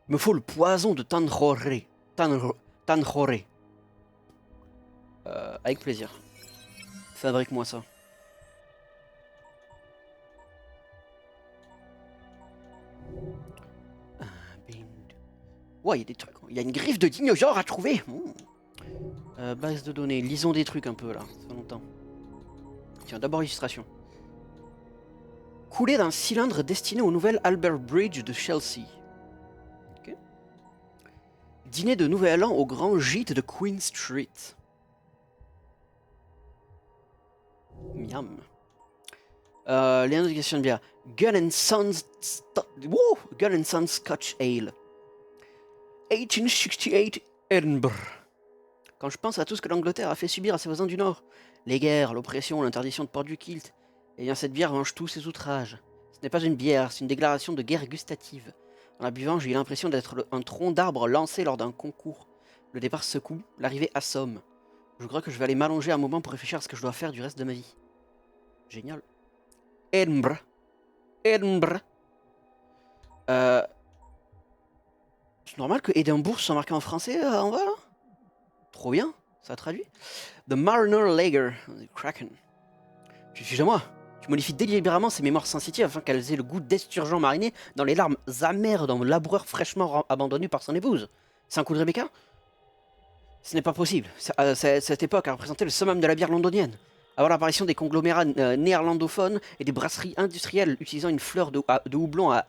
Il me faut le poison de Tanjore. Tanjore. Avec plaisir. Fabrique-moi ça. Ouais, il y a des trucs. Il y a une griffe de dinosaure à trouver. Base de données. Lisons des trucs un peu là. Ça fait longtemps. Tiens, d'abord illustration. Coulée d'un cylindre destiné au nouvel Albert Bridge de Chelsea. Okay. Dîner de Nouvel An au grand gîte de Queen Street. Miam. Les indications de bière. Gun and Sons Scotch Ale. 1868 Edinburgh. Quand je pense à tout ce que l'Angleterre a fait subir à ses voisins du Nord, les guerres, l'oppression, l'interdiction de port du kilt, eh bien cette bière venge tous ses outrages. Ce n'est pas une bière, c'est une déclaration de guerre gustative. En la buvant, j'ai eu l'impression d'être un tronc d'arbre lancé lors d'un concours. Le départ secoue, l'arrivée assomme. Je crois que je vais aller m'allonger un moment pour réfléchir à ce que je dois faire du reste de ma vie. Génial. Edinburgh. Edinburgh. C'est normal que Édimbourg soit marqué en français en bas là. Trop bien, ça traduit. The Mariner Lager, Kraken. Tu suis à moi. Tu modifies délibérément ces mémoires sensitives afin qu'elles aient le goût d'esturgeon mariné dans les larmes amères d'un laboureur fraîchement abandonné par son épouse. C'est un coup de Rebecca? Ce n'est pas possible. Cette époque a représenté le summum de la bière londonienne. Avant l'apparition des conglomérats néerlandophones et des brasseries industrielles utilisant une fleur de houblon à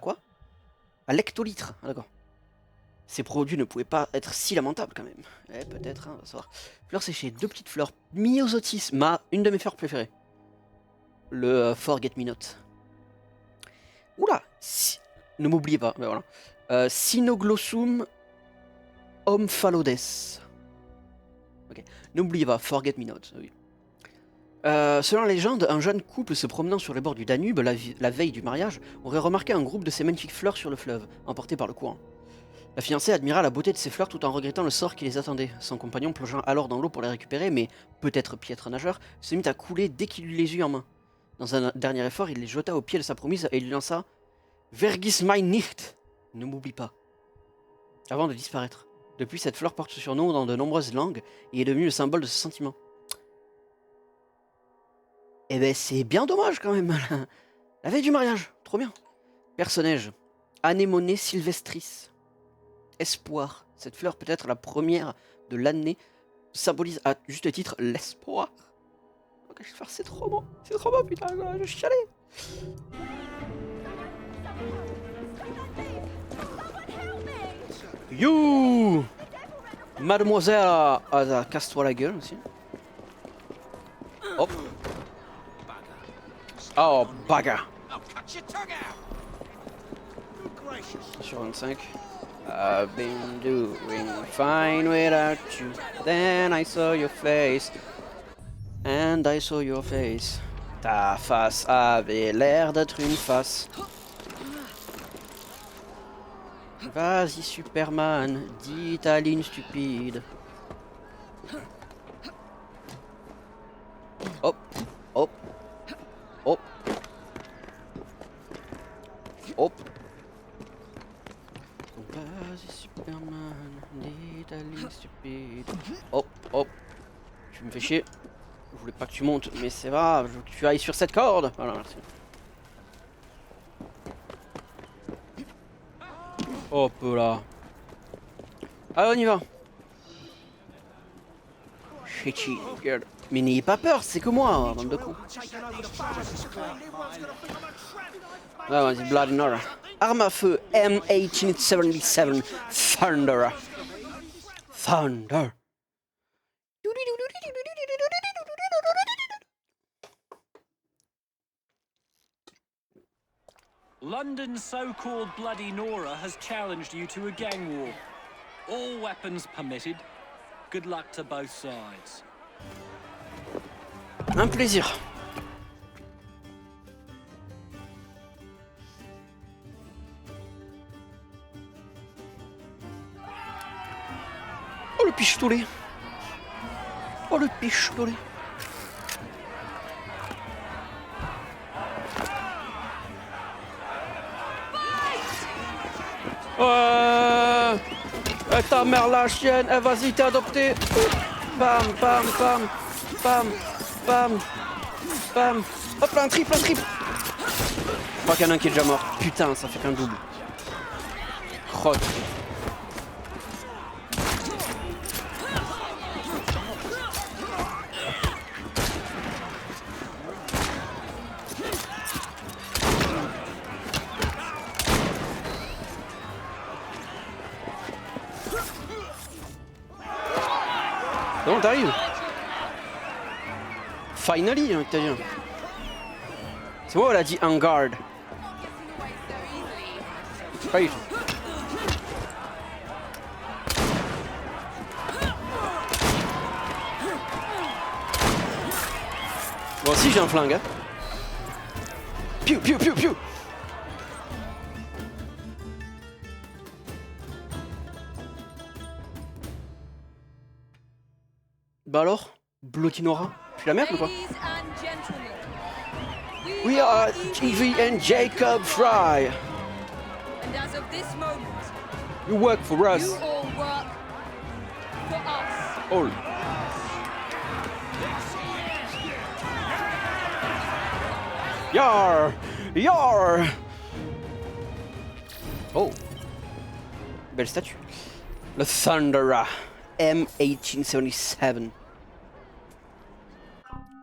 quoi? À l'hectolitre. Ah, d'accord. Ces produits ne pouvaient pas être si lamentables quand même. Eh, peut-être, hein, on va savoir. Fleurs séchées, 2 petites fleurs. Myosotis, une de mes fleurs préférées. Le Forget Me Not. Oula, ne m'oubliez pas, ben voilà. Sinoglossum omphalodes. Ok, n'oubliez pas, Forget Me Not. Oui. Selon la légende, un jeune couple se promenant sur les bords du Danube la veille du mariage aurait remarqué un groupe de ces magnifiques fleurs sur le fleuve, emporté par le courant. La fiancée admira la beauté de ces fleurs tout en regrettant le sort qui les attendait. Son compagnon, plongeant alors dans l'eau pour les récupérer, mais peut-être piètre nageur, se mit à couler dès qu'il les eut en main. Dans un dernier effort, il les jeta au pied de sa promise et lui lança « Vergiss mein nicht !»« Ne m'oublie pas !» avant de disparaître. Depuis, cette fleur porte ce surnom dans de nombreuses langues et est devenue le symbole de ce sentiment. Eh ben, c'est bien dommage quand même. La veille du mariage, trop bien. Personnage, Anémone sylvestris. Espoir. Cette fleur peut être la première de l'année, symbolise à juste titre l'espoir. Ok, c'est trop bon. C'est trop bon, putain, je chialais. You Mademoiselle, casse-toi la gueule aussi. Hop. Oh, baga. Sur 25. I've been doing fine without you. Then I saw your face. And I saw your face. Ta face avait l'air d'être une face. Vas-y Superman, dis ta ligne stupide. Hop, hop, hop, hop. Vas-y Superman, dis ta ligne stupide. Hop, hop. Tu me fais chier. Je voulais pas que tu montes, mais c'est grave, je veux que tu ailles sur cette corde. Voilà, merci. Hop là. Allez, on y va. Shitty girl. Mais n'ayez pas peur, c'est que moi, bande de cons. Ah, vas-y, Blood Nora. Arme à feu M1877 Thunder. Thunder. London's so-called Bloody Nora has challenged you to a gang war. All weapons permitted. Good luck to both sides. Un plaisir. Oh le pistolet. Oh le pistolet. Ta mère la chienne, elle vas-y t'es adoptée. Bam, bam, bam, bam, bam, bam. Hop là, un triple, un triple. Je crois qu'il y en a un qui est déjà mort. Putain, ça fait qu'un double. Crotte. Non, t'arrives. Finally, hein, t'as dit. C'est moi, elle a dit un guard. Pas du tout. Moi aussi j'ai un flingue. Hein. Piou, piou, piou, piou. Bah alors, Bloody Nora, tu la merde ou pas? We are TV and Jacob Fry. And as of this moment, You work for us. you all work for us. All. Yar! Yar! Oh. Belle statue. Le Thunderer. M1877.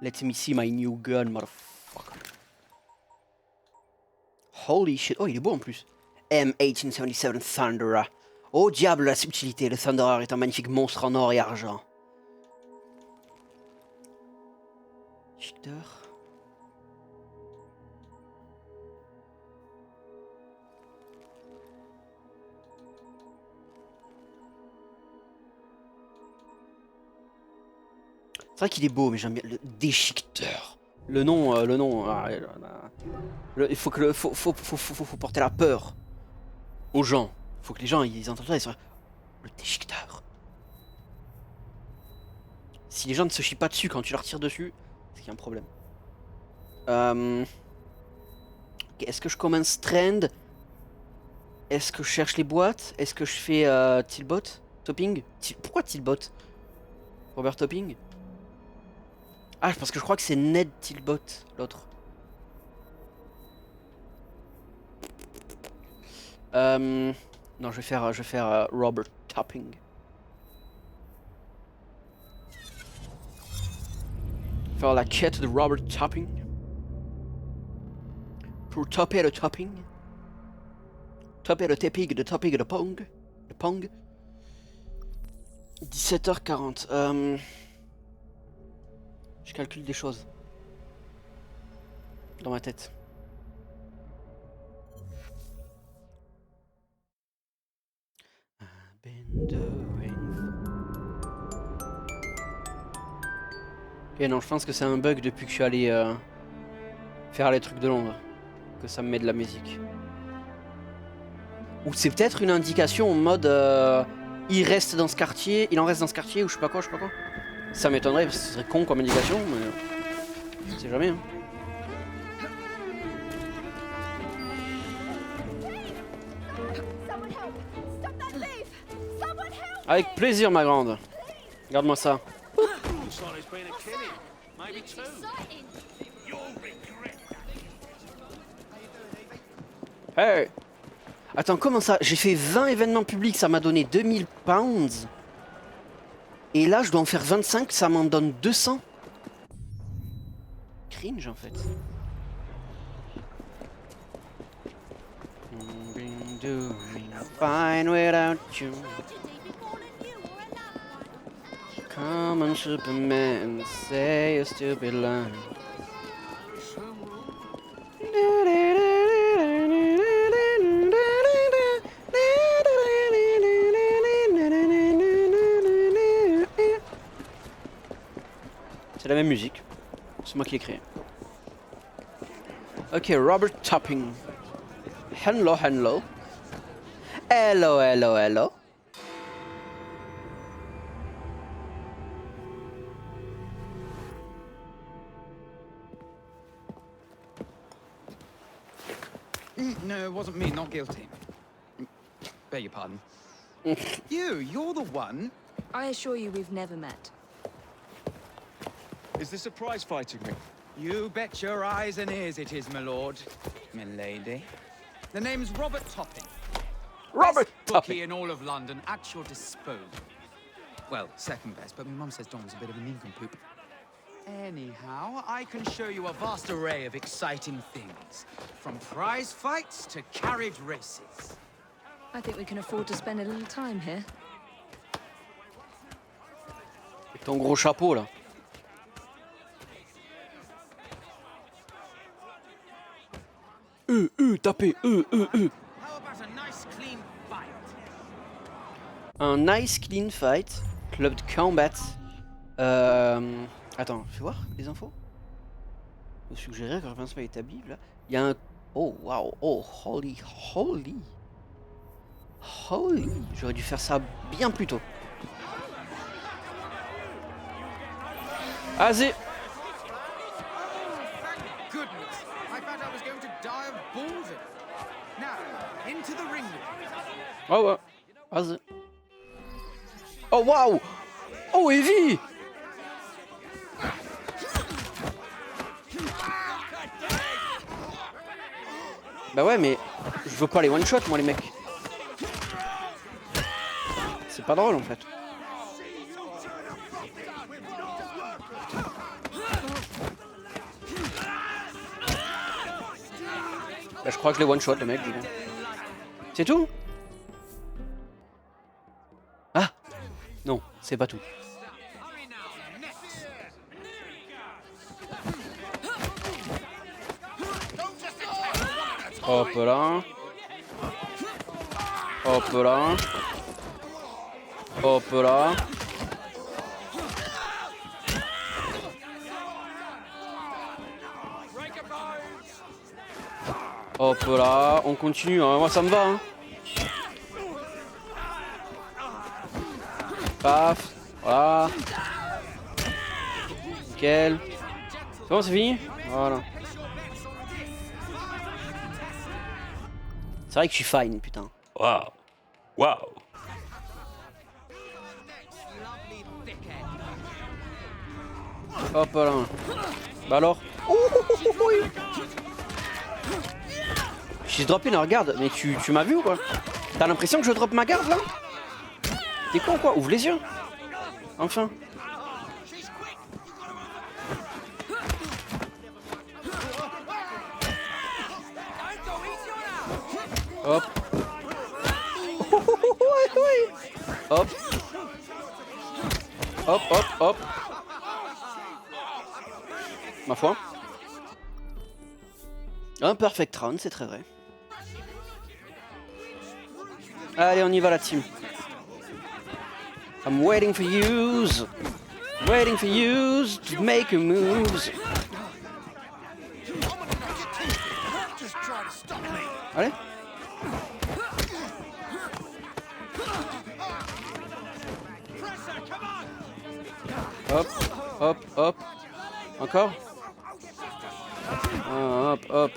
Let me see my new gun, motherfucker. Holy shit. Oh, il est beau en plus. M1877 Thunderer. Oh diable, la subtilité. Le Thunderer est un magnifique monstre en or et argent. Chiteur. C'est vrai qu'il est beau, mais j'aime bien le déchiqueteur. Le nom, il faut que faut porter la peur aux gens. Il faut que les gens ils entendent ça, ils sont le déchiqueteur. Si les gens ne se chient pas dessus quand tu leur tires dessus, c'est qu'il y a un problème. Okay, est-ce que je commence trend? Est-ce que je cherche les boîtes? Est-ce que je fais Tilbot? Topping? Pourquoi Tilbot? Robert Topping? Ah, parce que je crois que c'est Ned Tilbot, l'autre. Non, je vais faire Robert Topping. Faire la quête de Robert Topping. Pour topper le topping. Topper le topping de Pong. De Pong. 17h40. Je calcule des choses dans ma tête. Ok, non, je pense que c'est un bug depuis que je suis allé faire les trucs de Londres. Que ça me met de la musique. Ou c'est peut-être une indication en mode il reste dans ce quartier, il en reste dans ce quartier ou je sais pas quoi, Ça m'étonnerait parce que ce serait con comme indication, mais je sais jamais. Hein. Avec plaisir, ma grande. Regarde-moi ça. Hey! Attends, comment ça? J'ai fait 20 événements publics, ça m'a donné 2000 pounds. Et là, je dois en faire 25, ça m'en donne 200. Cringe, en fait. Fine without you. Come on, Superman, say a stupid line. C'est la même musique. C'est moi qui l'ai créé. Ok, Robert Topping. Hello, hello. Hello, hello, hello. No, it wasn't me, not guilty. Beg your pardon. You're the one. I assure you we've never met. Is this a prize fighting ring? You bet your eyes and ears it is, my lord. Milady. The name's Robert Topping. Robert Best bookie Topping. in all of London at your disposal. Well, second best, but my mum says Don's a bit of a nincompoop. Anyhow, I can show you a vast array of exciting things. From prize fights to carriage races. I think we can afford to spend a little time here. Avec ton gros chapeau là. Tapez, How about a nice clean fight? Un nice clean fight. Club combat. Attends, fais voir les infos. Vous suggérez qu'un principe établi, là. Il y a un. Oh waouh, oh holy. J'aurais dû faire ça bien plus tôt. Vas-y. Goodness, I thought I was going to die of ballsy. Now, into the ring. Oh ouais, vas-y. Oh waouh. Oh heavy. Bah ouais mais je veux pas les one shot moi les mecs. C'est pas drôle en fait. Bah, je crois que je les one shot les mecs du coup. C'est tout? Ah non, c'est pas tout. Hop là. Hop là. Hop là. Hop là, on continue, hein. Moi ça me va. Hein. Paf, voilà. Nickel. C'est bon, c'est fini? Voilà. C'est vrai que je suis fine, putain. Wow. Wow. Hop là. Bah alors. J'ai droppé une regarde, mais tu m'as vu ou quoi? T'as l'impression que je drop ma garde là? T'es con quoi? Ouvre les yeux. Enfin. Hop. Hop. Hop, hop, hop. Ma foi. Un perfect round, c'est très vrai. Allez, on y va la team. I'm waiting for yous. Waiting for yous to make a moves. Allez. Hop, hop, hop. Encore. Hop, hop.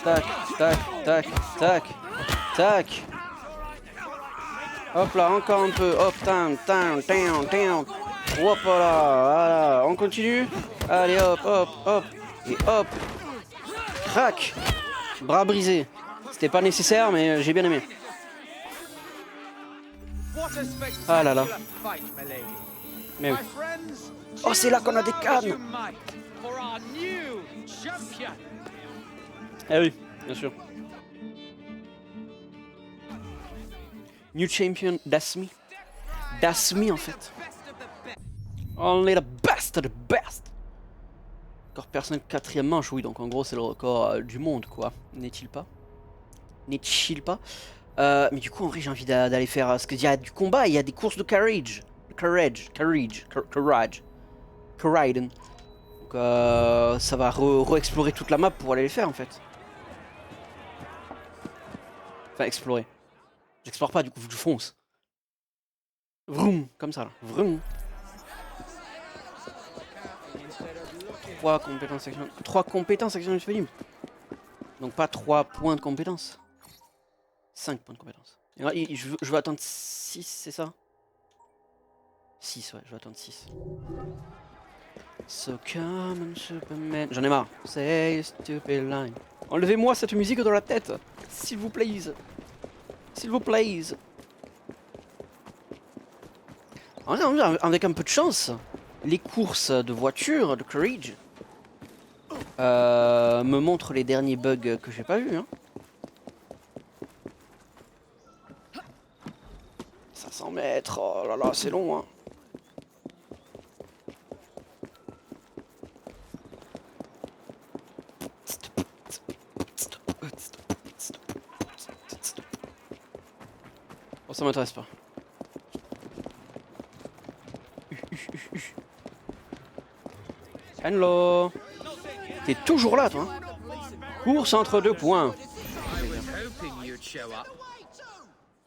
Tac, tac, tac, tac, tac. Hop là, encore un peu. Hop, tam, tam, tam, tam. Hop là, voilà. On continue. Allez, hop, hop, hop. Et hop. Crac. Bras brisé. C'était pas nécessaire, mais j'ai bien aimé. Ah là là. Mais oui. Oh, c'est là qu'on a des cannes. Eh oui, bien sûr. New champion, that's me. That's me en fait. Only the best of the best. Encore personne 4ème manche, oui, donc en gros c'est le record du monde quoi. N'est-il pas? N'est-il pas? Mais du coup en vrai j'ai envie d'aller faire... Parce qu'il y a du combat, il y a des courses de carriage. Courage. Donc ça va re-explorer toute la map pour aller les faire en fait. Enfin explorer. J'explore pas du coup, je fonce. Vroom, comme ça là. Vroom. 3 compétences action disponibles. Donc pas 3 points de compétences. 5 points de compétences. Et je veux attendre 6, c'est ça? 6, ouais, je vais attendre 6. So come on Superman. J'en ai marre. Say a stupid line. Enlevez-moi cette musique dans la tête. S'il vous plaît. S'il vous plaît. Avec un peu de chance, les courses de voiture de Courage me montrent les derniers bugs que j'ai pas vus. Hein. 500 mètres, oh là là, c'est long. Hein. Oh, ça m'intéresse pas. Hello. T'es toujours là, toi. Hein. Course entre 2 points.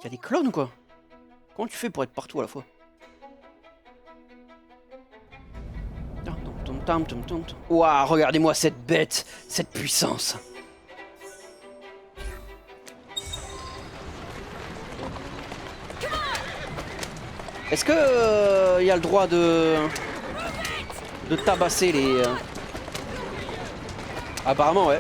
Y'a des clones ou quoi? Comment tu fais pour être partout à la fois? Ouah, regardez-moi cette bête, cette puissance. Est-ce que y a le droit de tabasser les... Apparemment, ouais.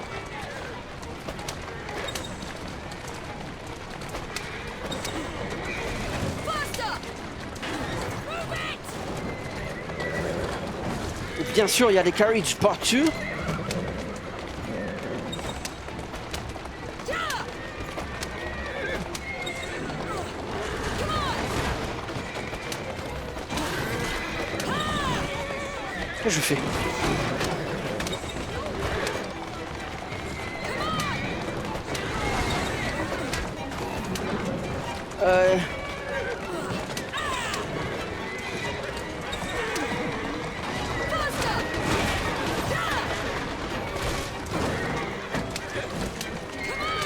Bien sûr, il y a des carriages partout. Qu'est-ce que je fais?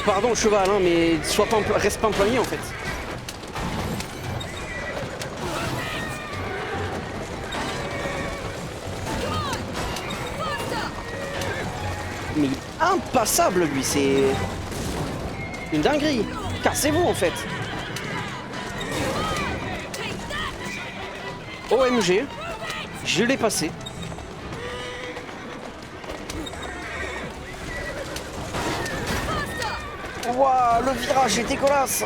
Pardon cheval, hein, mais reste pas employé en fait. Mais il est impassable lui, c'est une dinguerie. Cassez-vous en fait. OMG, je l'ai passé. Waouh, le virage est dégueulasse.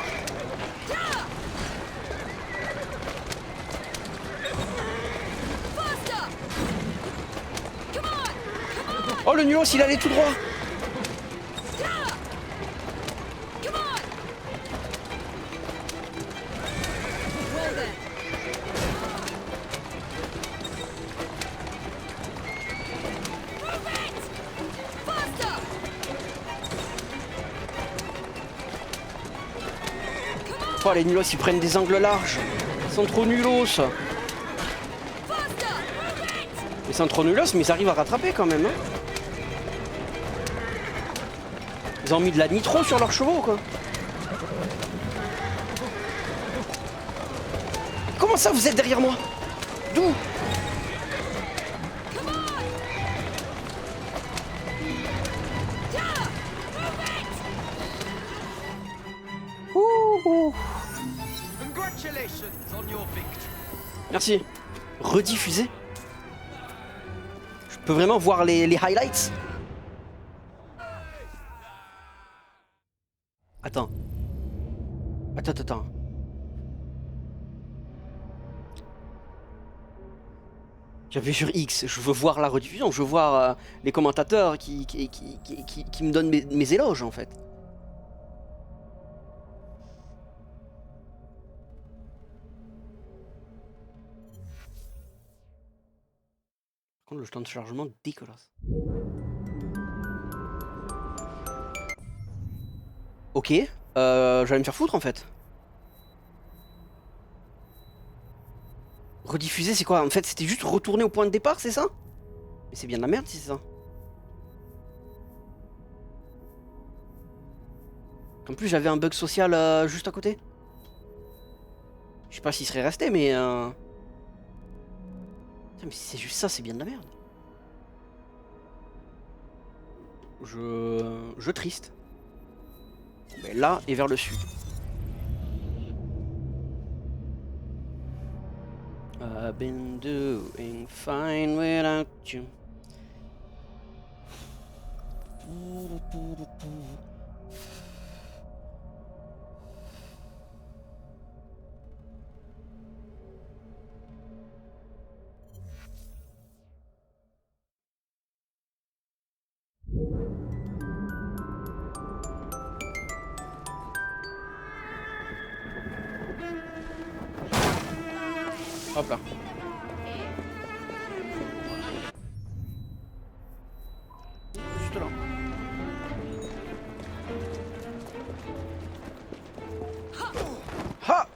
Oh, le nulos, il allait tout droit. Oh, les nulos, ils prennent des angles larges. Ils sont trop nulos. Ils sont trop nulos, mais ils arrivent à rattraper quand même. Hein. Ils ont mis de la nitro sur leurs chevaux, quoi. Comment ça, vous êtes derrière moi? D'où? Merci. Rediffuser? Je peux vraiment voir les highlights? Attends. Attends. J'appuie sur X, je veux voir la rediffusion, je veux voir les commentateurs qui me donnent mes éloges en fait. Par contre, le temps de chargement dégueulasse. Ok, j'allais me faire foutre en fait. Rediffuser, c'est quoi? En fait, c'était juste retourner au point de départ, c'est ça? Mais c'est bien de la merde si c'est ça. En plus, j'avais un bug social juste à côté. Je sais pas s'il serait resté, mais... Putain, mais si c'est juste ça, c'est bien de la merde. Je triste. Mais là, et vers le sud. I've been doing fine without you. Hop là. Juste là. Ha!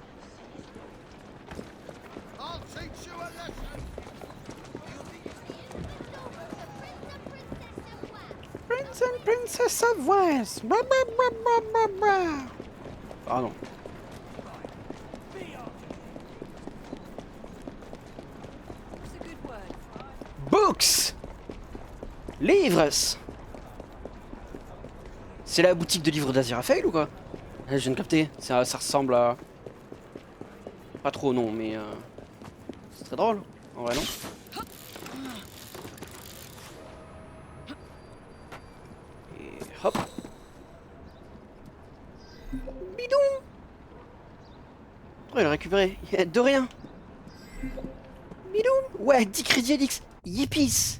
I'll teach you a lesson. Prince and Princess of Wales. Blah, blah, blah, blah, blah, blah. Pardon. What's a good word? Books! Livres! C'est la boutique de livres d'Aziraphale ou quoi? Je viens de capter, ça ressemble à... Pas trop non, mais c'est très drôle, en vrai non? Et hop! Bidon! Oh, il a récupéré, de rien! Bidon! Ouais, 10 crédits Elix! Yippis!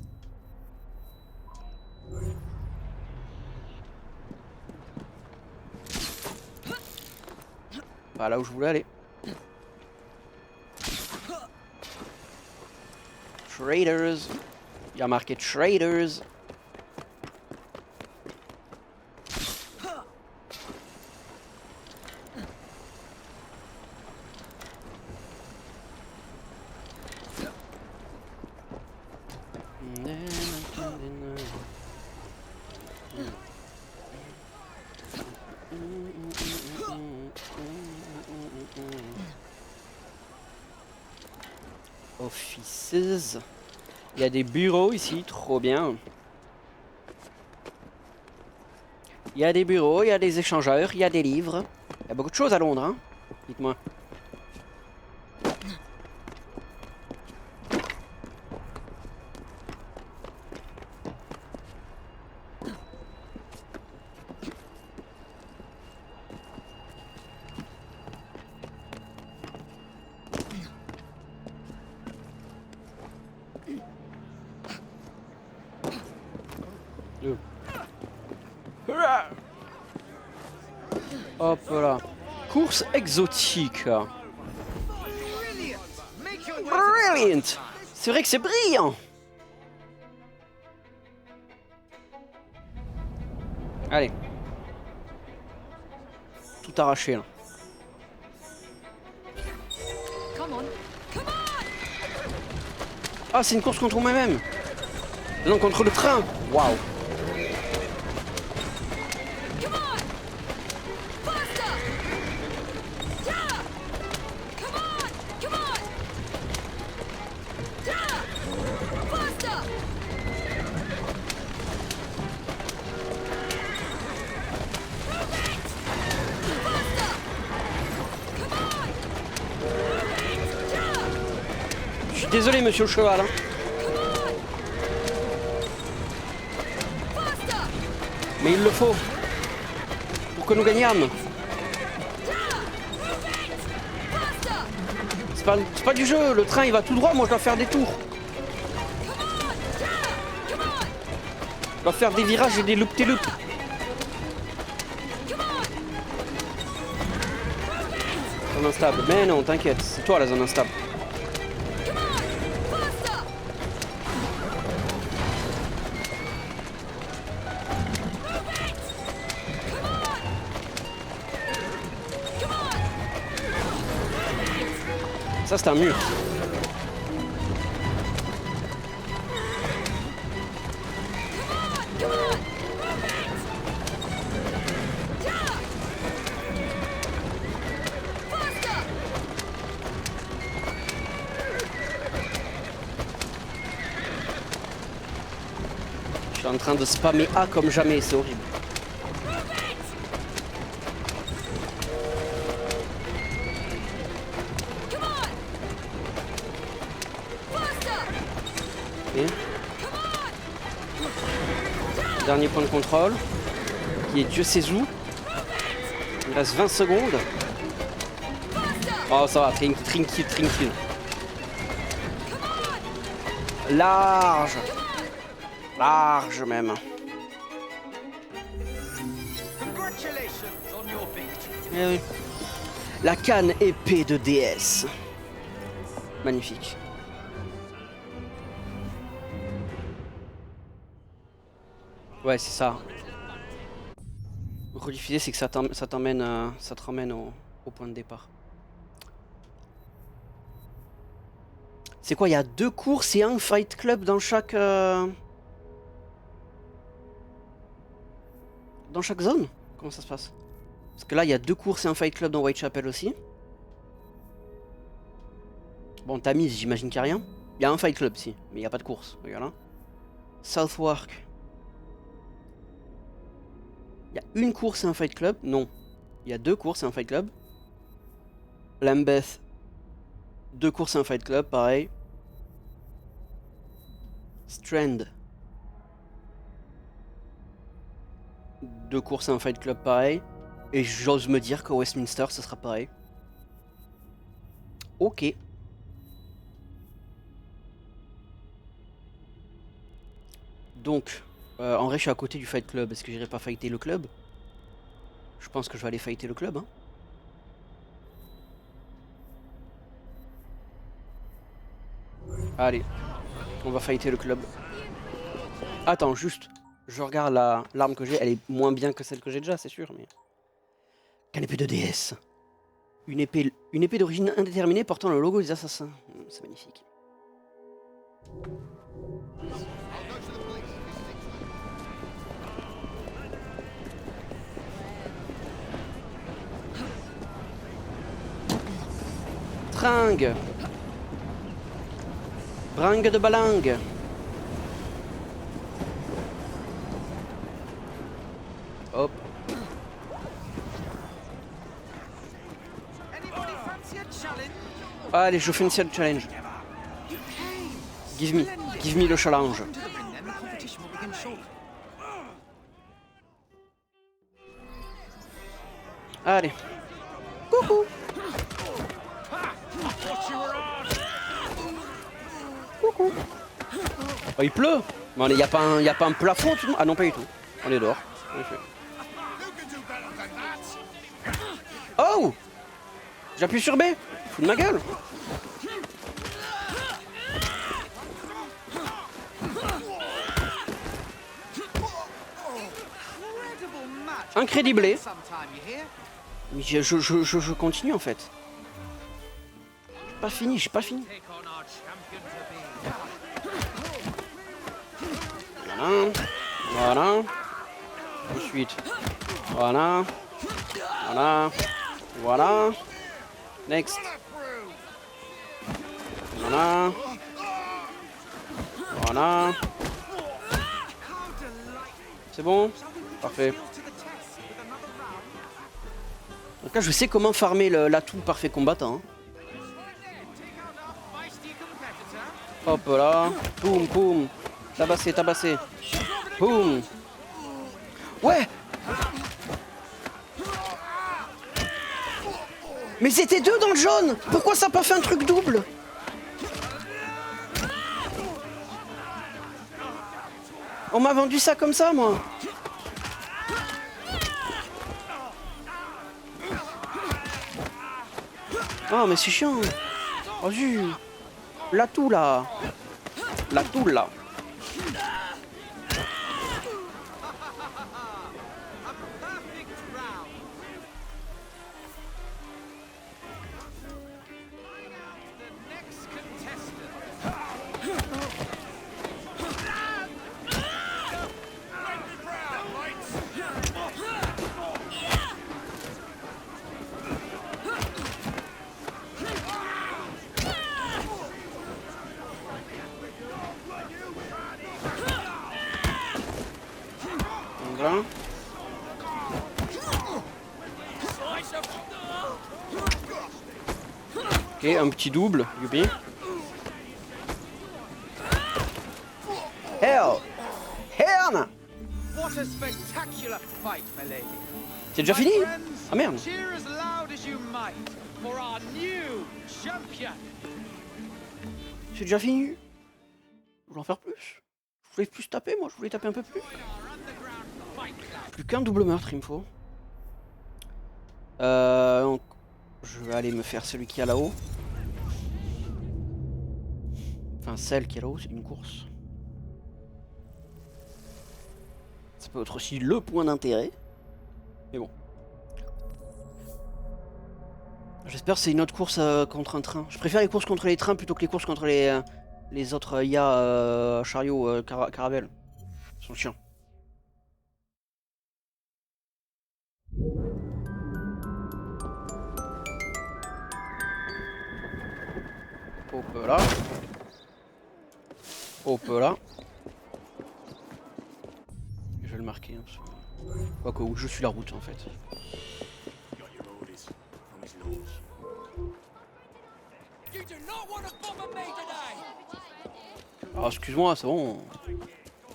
Pas là où je voulais aller. Traders. Il y a marqué Traders. Offices. Il y a des bureaux ici, trop bien. Il y a des bureaux, il y a des échangeurs, il y a des livres. Il y a beaucoup de choses à Londres, hein. Dites-moi. Hop là. Course exotique. Brilliant. C'est vrai que c'est brillant. Allez. Tout arraché là. Come on. Come on! Ah, c'est une course contre moi-même. Non, contre le train. Waouh. Come on! Faster! Yeah! Come on! Come on! Yeah! Faster! Move it! Faster! Come on! Move it! Yeah! Je suis désolé, monsieur le cheval. Hein. Come on! Faster! Mais il le faut. Pour que nous gagnâmes. Yeah! Move it! Faster! C'est pas du jeu. Le train, il va tout droit. Moi, je dois faire des tours. Come on! Yeah! Come on! Je dois faire des virages et des loop-de-loop. Come on! Zone instable. Mais non, t'inquiète. C'est toi la zone instable. Come on! Faster! Move it! Come on! Come on! Ça, c'est un mur. Come on! Move it! Yeah! Faster! Je suis en train de spammer A comme jamais. C'est horrible. Move it! Come on! Ok. Dernier point de contrôle. Qui est Dieu sait où. Il reste 20 secondes. Oh ça va, tranquille. Large. Large même. Congratulations on your victory. Eh oui. La canne épée de déesse. Magnifique. Ouais, c'est ça. Rediffuser, c'est que ça te ramène au point de départ. C'est quoi, il y a 2 courses et un fight club dans chaque zone? Comment ça se passe? Parce que là, il y a 2 courses et un fight club dans Whitechapel aussi. Bon, Tamise, j'imagine qu'il n'y a rien. Il y a un fight club, si, mais il n'y a pas de course. Regarde là. Southwark. Il y a une course et un fight club. Non. Il y a 2 courses et un fight club. Lambeth. 2 courses et un fight club, pareil. Strand. 2 courses et un fight club, pareil. Et j'ose me dire qu'au Westminster, ce sera pareil. Ok. Donc, en vrai, je suis à côté du fight club. Est-ce que j'irai pas fighter le club? Je pense que je vais aller fighter le club, hein. Allez, on va fighter le club. Attends, juste, je regarde l'arme que j'ai, elle est moins bien que celle que j'ai déjà, c'est sûr, mais... Quelle épée de déesse. Une épée d'origine indéterminée portant le logo des assassins. C'est magnifique. Tringue. Bringue de balingue. Hop. Allez, je fais une seule challenge. Give me le challenge. Allez. Coucou. Coucou. Oh, il pleut. Mais il n'y a pas un plafond tout. Ah non, pas du tout. On est dehors. En effet. Oh! J'appuie sur B. Fous de ma gueule. Incrédible. Mais je continue en fait. J'ai pas fini. Voilà. Ensuite. Voilà. Next. Voilà. C'est bon? Parfait. Donc là, je sais comment farmer l'atout parfait combattant. Hop là. Boum, boum. Tabasser. Boum. Ouais. Mais c'était 2 dans le jaune. Pourquoi ça n'a pas fait un truc double? On m'a vendu ça comme ça, moi. Oh, mais c'est chiant. Oh, zut. L'atout, là. Ok, un petit double, youpi. Hell! Hell! What a spectacular fight, my lady. C'est déjà My fini? friends, Ah merde. cheer as loud as you might for our new champion. C'est déjà fini. Je voulais en faire plus. Je voulais plus taper, moi. Je voulais taper un peu plus. Plus qu'un double meurtre, il me faut. Donc, je vais aller me faire celui qui est là-haut. Enfin, celle qui est là-haut, c'est une course. Ça peut être aussi le point d'intérêt. Mais bon. J'espère que c'est une autre course contre un train. Je préfère les courses contre les trains plutôt que les courses contre les autres IA chariots caravelles. Ils sont chiants. Hop là. Hop là. Je vais le marquer. Hein, quoique où je suis la route en fait. Ah excuse-moi, c'est bon.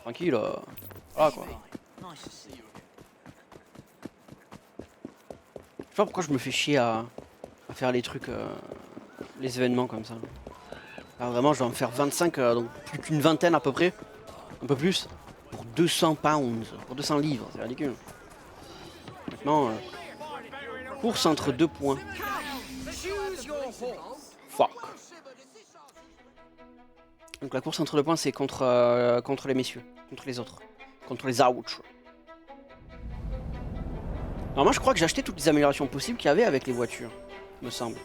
Tranquille. Voilà quoi. Je sais pas pourquoi je me fais chier à faire les trucs, les événements comme ça. Alors vraiment je vais en faire 25, donc plus qu'une vingtaine à peu près. Un peu plus. Pour 200 pounds, pour 200 livres, c'est ridicule. Maintenant, course entre 2 points. Fuck. Donc la course entre 2 points c'est contre les messieurs, contre les autres, contre les ouch. Normalement je crois que j'ai acheté toutes les améliorations possibles qu'il y avait avec les voitures, me semble.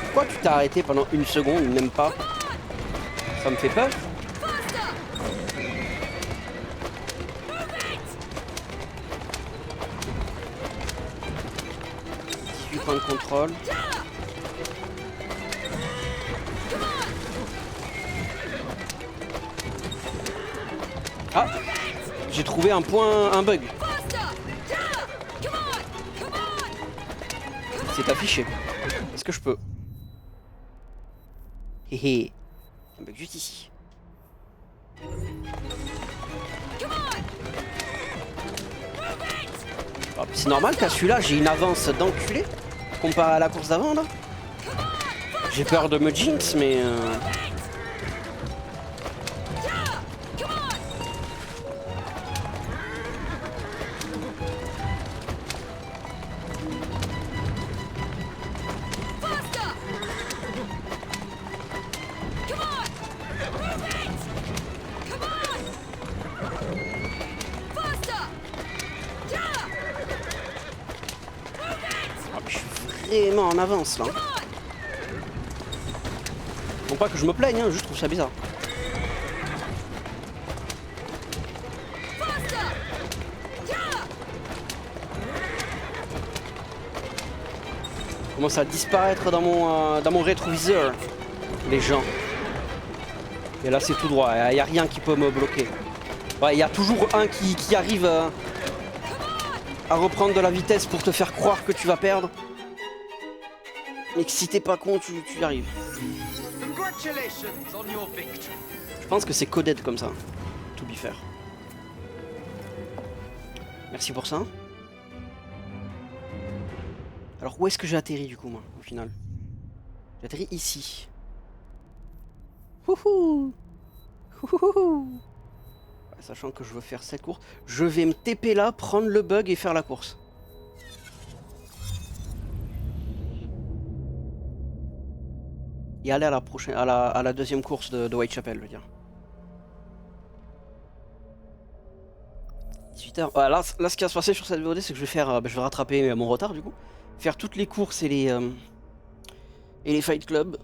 Pourquoi tu t'es arrêté pendant une seconde, même pas? Ça me fait peur. 18 points de contrôle. Ah, j'ai trouvé un point, un bug. C'est affiché. Est-ce que je peux? Héhé. Un bug juste ici. Oh, c'est normal qu'à celui-là j'ai une avance d'enculé comparé à la course d'avant là. J'ai peur de me jinx mais vraiment en avance là. Bon pas que je me plaigne, hein, je trouve ça bizarre. Commence à disparaître dans mon rétroviseur, les gens. Et là c'est tout droit, il n'y a rien qui peut me bloquer. Ouais, il y a toujours un qui arrive à reprendre de la vitesse pour te faire croire que tu vas perdre. Mais que si t'es pas con, tu y arrives. Je pense que c'est coded comme ça, to be fair. Merci pour ça. Alors où est-ce que j'ai atterri du coup moi, au final? J'ai atterri ici. Wouhou! Wouhou! Sachant que je veux faire cette course, je vais me TP là, prendre le bug et faire la course. Et aller à la prochaine, à la deuxième course de Whitechapel, je veux dire. 18h. Voilà, là, ce qui va se passer sur cette VOD, c'est que je vais faire, je vais rattraper mon retard du coup, faire toutes les courses et les fight clubs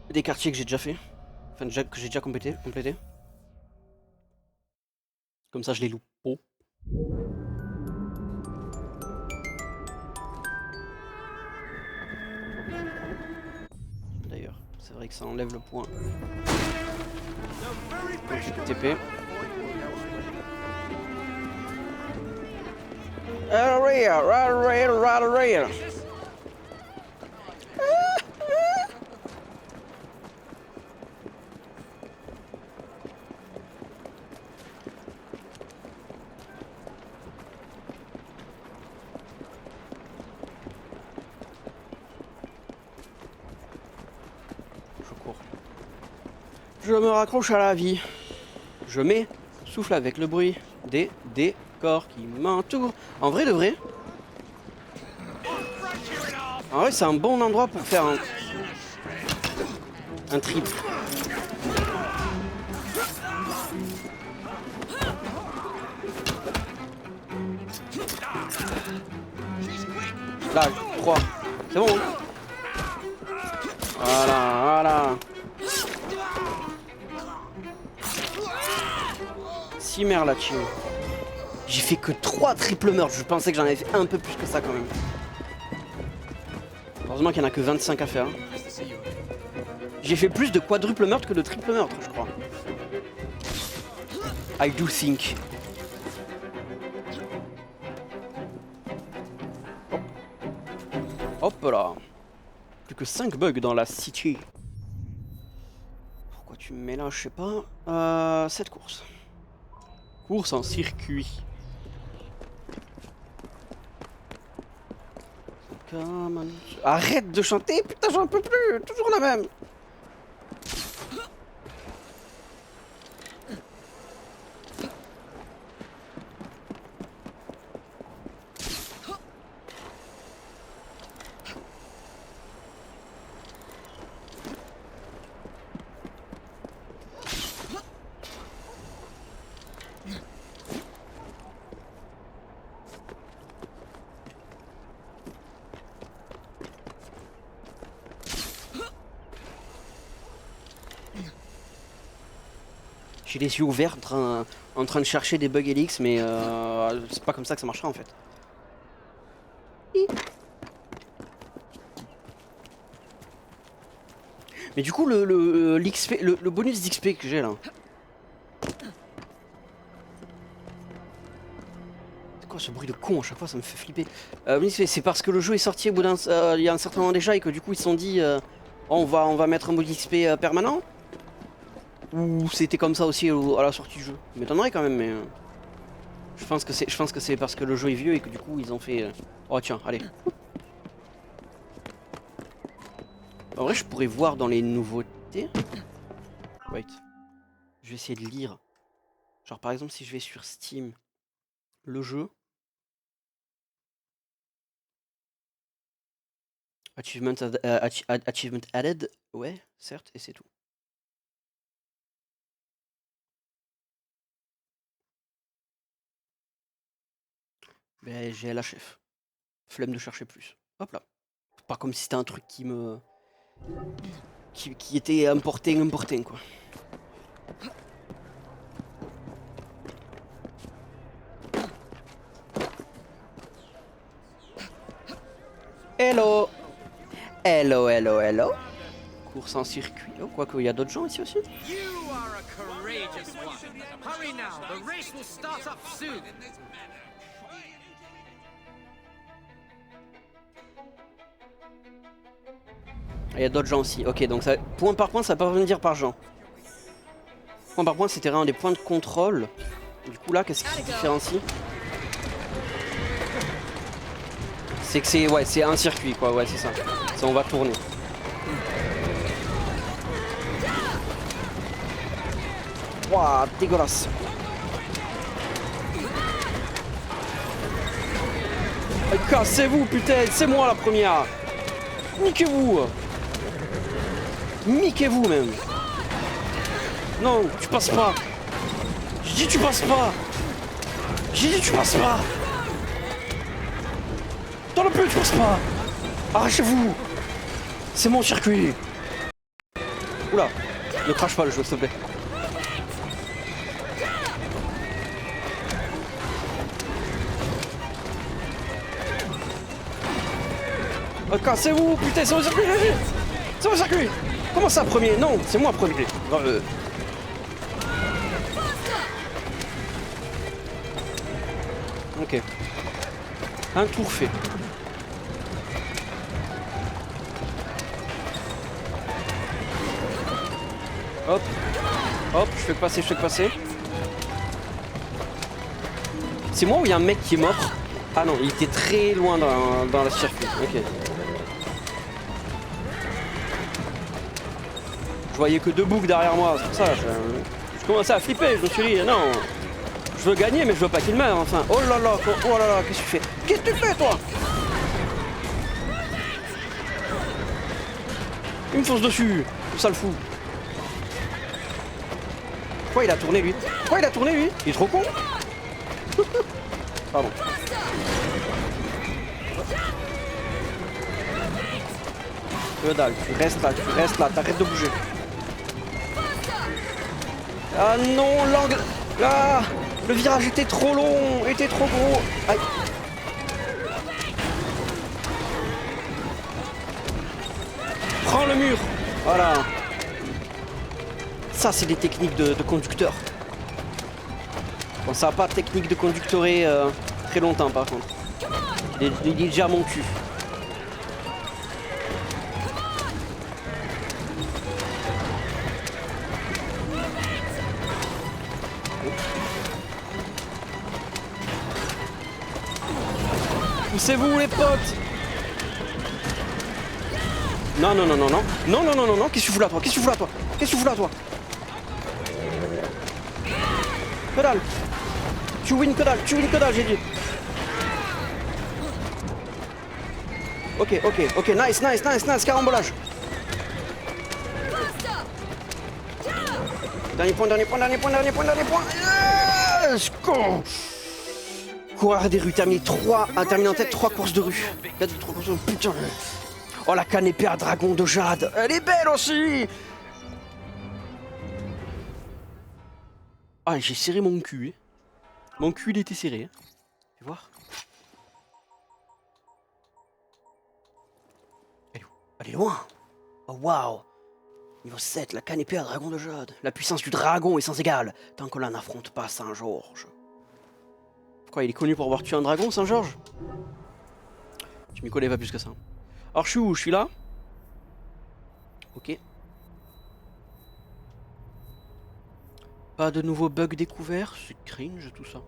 des quartiers que j'ai déjà fait, enfin que j'ai déjà complété. Comme ça, je les loupe. Oh. C'est vrai que ça enlève le point. Donc, je peux TP. Je me raccroche à la vie. Je m'essouffle avec le bruit des décors qui m'entourent. En vrai de vrai. En vrai, c'est un bon endroit pour faire un trip. Là, 3. C'est bon. Voilà, voilà. Merde la team. J'ai fait que 3 triple meurtres. Je pensais que j'en avais fait un peu plus que ça quand même. Heureusement qu'il n'y en a que 25 à faire. J'ai fait plus de quadruple meurtre que de triple meurtre, je crois. I do think. Hop. Hop là. Plus que 5 bugs dans la city. Pourquoi tu me mets là, je sais pas. Cette course. Course en circuit. Arrête de chanter, putain j'en peux plus, toujours la même. J'ai les yeux ouverts en train de chercher des bugs Helix, mais c'est pas comme ça que ça marchera en fait. Mais du coup, le bonus d'XP que j'ai là. C'est quoi ce bruit de con à chaque fois, ça me fait flipper. C'est parce que le jeu est sorti au bout il y a un certain moment déjà et que du coup ils se sont dit on va mettre un bonus XP permanent. Ou c'était comme ça aussi à la sortie du jeu. Ça m'étonnerait quand même, mais je pense que c'est parce que le jeu est vieux et que du coup ils ont fait. Oh tiens, allez. En vrai, je pourrais voir dans les nouveautés. Wait. Je vais essayer de lire. Genre par exemple, si je vais sur Steam, le jeu. Achievement added, ouais, certes, et c'est tout. Ben, j'ai la chef. Flemme de chercher plus. Hop là. Pas comme si c'était un truc qui me... Qui était important quoi. Hello. Hello. Course en circuit. Oh, quoique, il y a d'autres gens ici aussi. You are a courageous one. Hurry now, the race will start up soon. Il y a d'autres gens aussi. Ok, donc ça, point par point, ça va pas venir par gens. Point par point, c'était vraiment des points de contrôle. Du coup, là, qu'est-ce qui se différencie? C'est que c'est un circuit, quoi. Ouais, c'est ça. Ça, on va tourner. Waouh, dégueulasse. Cassez-vous, putain, c'est moi la première. Niquez-vous. Niquez-vous même. Non, tu passes pas. Je dis tu passes pas. J'ai dit tu passes pas. Dans le peu tu passes pas. Arrachez-vous. C'est mon circuit. Oula, ne crache pas le jeu s'il te plaît. Cassez-vous, putain, c'est mon circuit, c'est mon circuit. Comment ça premier? Non, c'est moi premier. Ok. Un tour fait. Hop. Hop, je fais passer, je fais passer. C'est moi ou il y a un mec qui est mort? Ah non, il était très loin dans la circuit. Ok. Je voyais que deux boucles derrière moi, c'est pour ça. Je commençais à flipper, je me suis dit, non. Je veux gagner, mais je veux pas qu'il meure, enfin. Oh là là, qu'est-ce que tu fais? Qu'est-ce que tu fais, toi? Il me fonce dessus, ça le fout. Pourquoi il a tourné, lui? Pourquoi il a tourné, lui? Il est trop con. Pardon. Que dalle, tu restes là, t'arrêtes de bouger. Ah non, l'angle... Là, le virage était trop long, était trop gros. Aïe. Prends le mur. Voilà. Ça, c'est des techniques de conducteur. Bon, ça n'a pas de technique de conductorer très longtemps, par contre. Il est déjà à mon cul. Poussez-vous, les potes. Non, non, non, non, non. Non, non, non, non, non. Qu'est-ce que tu fous là, toi? Qu'est-ce que tu fous là, toi? Qu'est-ce que tu fous là, toi? Que dalle. Tu win que dalle, j'ai dit. Ok, ok, ok, nice, nice, nice, nice, carambolage. Dernier point, dernier point, dernier point, dernier point, dernier point. Yes, go. Coureur des rues, terminé en tête 3 courses de rue. 3 courses de rue, putain. Oh, la canépée à dragon de jade, elle est belle aussi. Ah, j'ai serré mon cul. Mon cul, il était serré. Tu vois? Elle est où? Elle est loin. Oh, waouh. Niveau 7, la canépée à dragon de jade. La puissance du dragon est sans égale, tant que l'on n'affronte pas Saint-Georges. Pourquoi il est connu pour avoir tué un dragon, Saint-Georges? Je m'y connais pas plus que ça. Alors, je suis où? Je suis là? Ok. Pas de nouveaux bugs découverts, c'est cringe tout ça.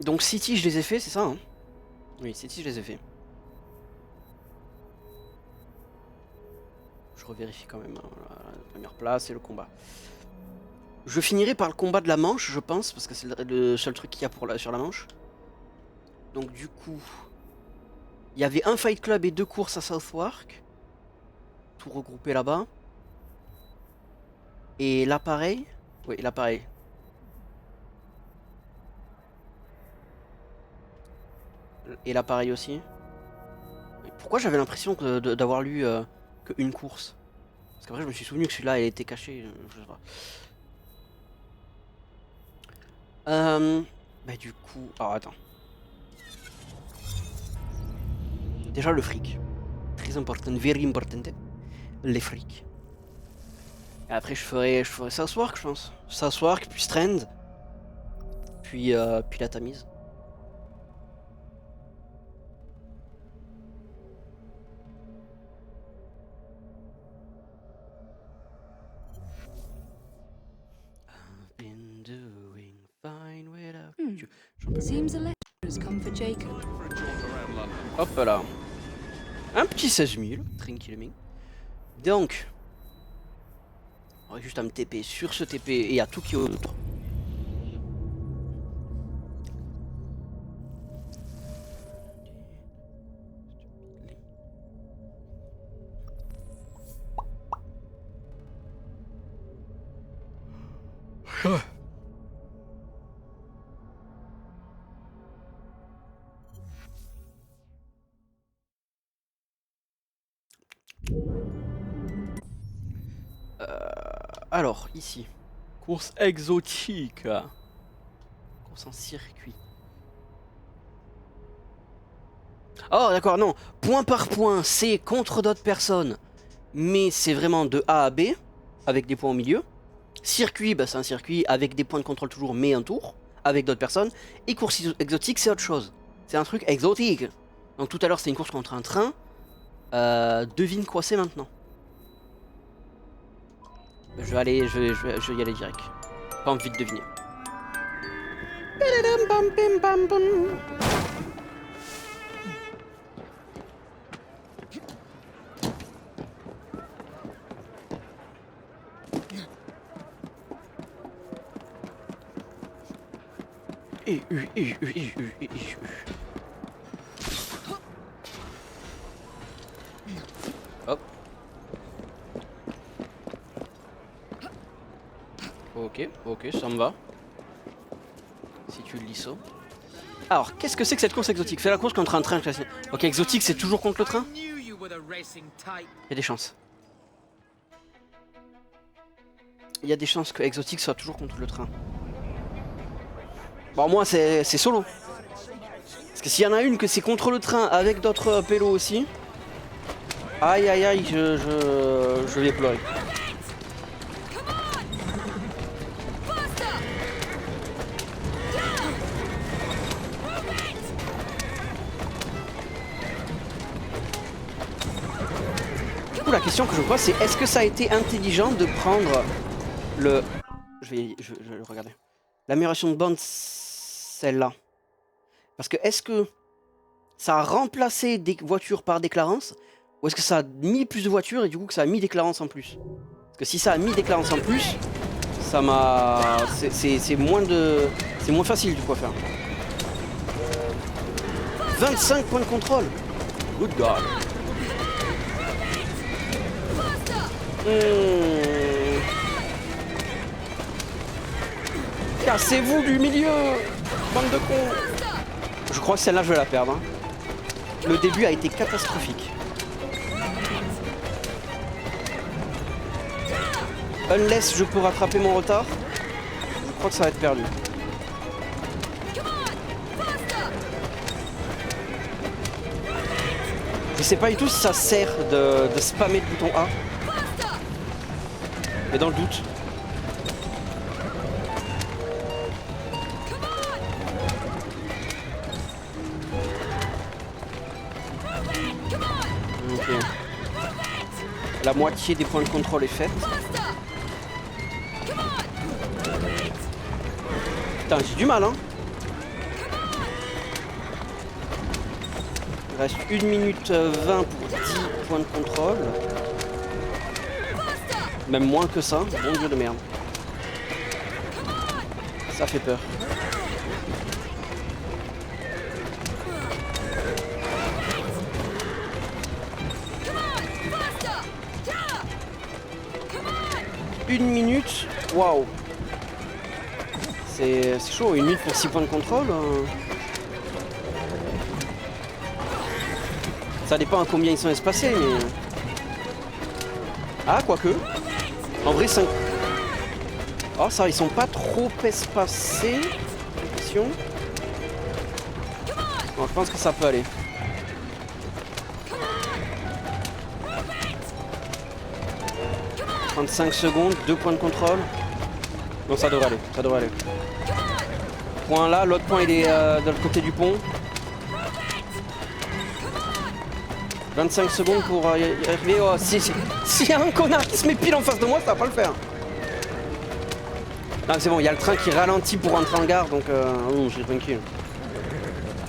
Donc City je les ai fait, c'est ça hein? Oui, City je les ai fait. Je revérifie quand même, hein, la première place et le combat. Je finirai par le combat de la Manche, je pense, parce que c'est le seul truc qu'il y a sur la Manche. Donc du coup, il y avait un Fight Club et 2 courses à Southwark. Tout regroupé là-bas. Et l'appareil. Oui, l'appareil. Et l'appareil aussi. Pourquoi j'avais l'impression d'avoir lu qu'une course? Parce qu'après je me suis souvenu que celui-là était caché. Je sais pas. Bah du coup... Alors attends. Déjà le fric. Très important, very important. Les frics. Et après je ferai Southwark je pense. Southwark, puis Strand. Puis la Tamise. Seems a letter has come for Jacob. Hop là. Un petit 16 000, tranquillement. Donc, on va juste à me TP sur ce TP et à tout qui est autour. Alors, ici, course exotique, course en circuit. Oh, d'accord, non, point par point, c'est contre d'autres personnes. mais c'est vraiment de A à B, avec des points au milieu. Circuit, bah, c'est un circuit avec des points de contrôle toujours, mais un tour, avec d'autres personnes. Et course exotique, c'est autre chose. C'est un truc exotique. Donc tout à l'heure, c'était une course contre un train. Devine quoi c'est maintenant. Je vais y aller direct. Pas envie de deviner. Hop. Ok, ça me va. Si tu le dis ça. Alors, qu'est-ce que c'est que cette course exotique? Fais la course contre un train classique. Ok, exotique, c'est toujours contre le train? I knew you were the racing type. Il y a des chances. Il y a des chances que exotique soit toujours contre le train. Bon, moi, c'est solo. Parce que s'il y en a une que c'est contre le train avec d'autres pélos aussi. Aïe aïe aïe, je vais pleurer. Du coup, la question que je pose, c'est est-ce que ça a été intelligent de prendre le... Je vais le regarder. L'amélioration de bande, celle-là. Parce que est-ce que ça a remplacé des voitures par des Clarence, ou est-ce que ça a mis plus de voitures et du coup que ça a mis des Clarence en plus? Parce que si ça a mis des Clarence en plus, ça m'a... C'est moins de... C'est moins facile du coup à faire. 25 points de contrôle. Good God. Cassez-vous du milieu, bande de cons. Je crois que celle-là je vais la perdre. Hein. Le début a été catastrophique. Unless je peux rattraper mon retard, je crois que ça va être perdu. Je sais pas du tout si ça sert de spammer le bouton A. Mais dans le doute. Ok. La moitié des points de contrôle est faite. Putain, j'ai du mal, hein. Il reste 1 minute 20 pour 10 points de contrôle. Même moins que ça, bon dieu de merde. Ça fait peur. Une minute, waouh. C'est chaud, 1 minute pour 6 points de contrôle. Ça dépend à combien ils sont espacés, mais... Ah, quoique. En vrai, 5... Oh, ça, ils sont pas trop espacés. Attention. Bon, je pense que ça peut aller. « 35 secondes, 2 points de contrôle. » Non, ça devrait aller, ça devrait aller. Point là, l'autre point il est de l'autre côté du pont. 25 secondes pour y arriver. Oh, si y a un connard qui se met pile en face de moi, ça va pas le faire. Non, c'est bon, il y a le train qui ralentit pour rentrer en gare, donc je suis tranquille.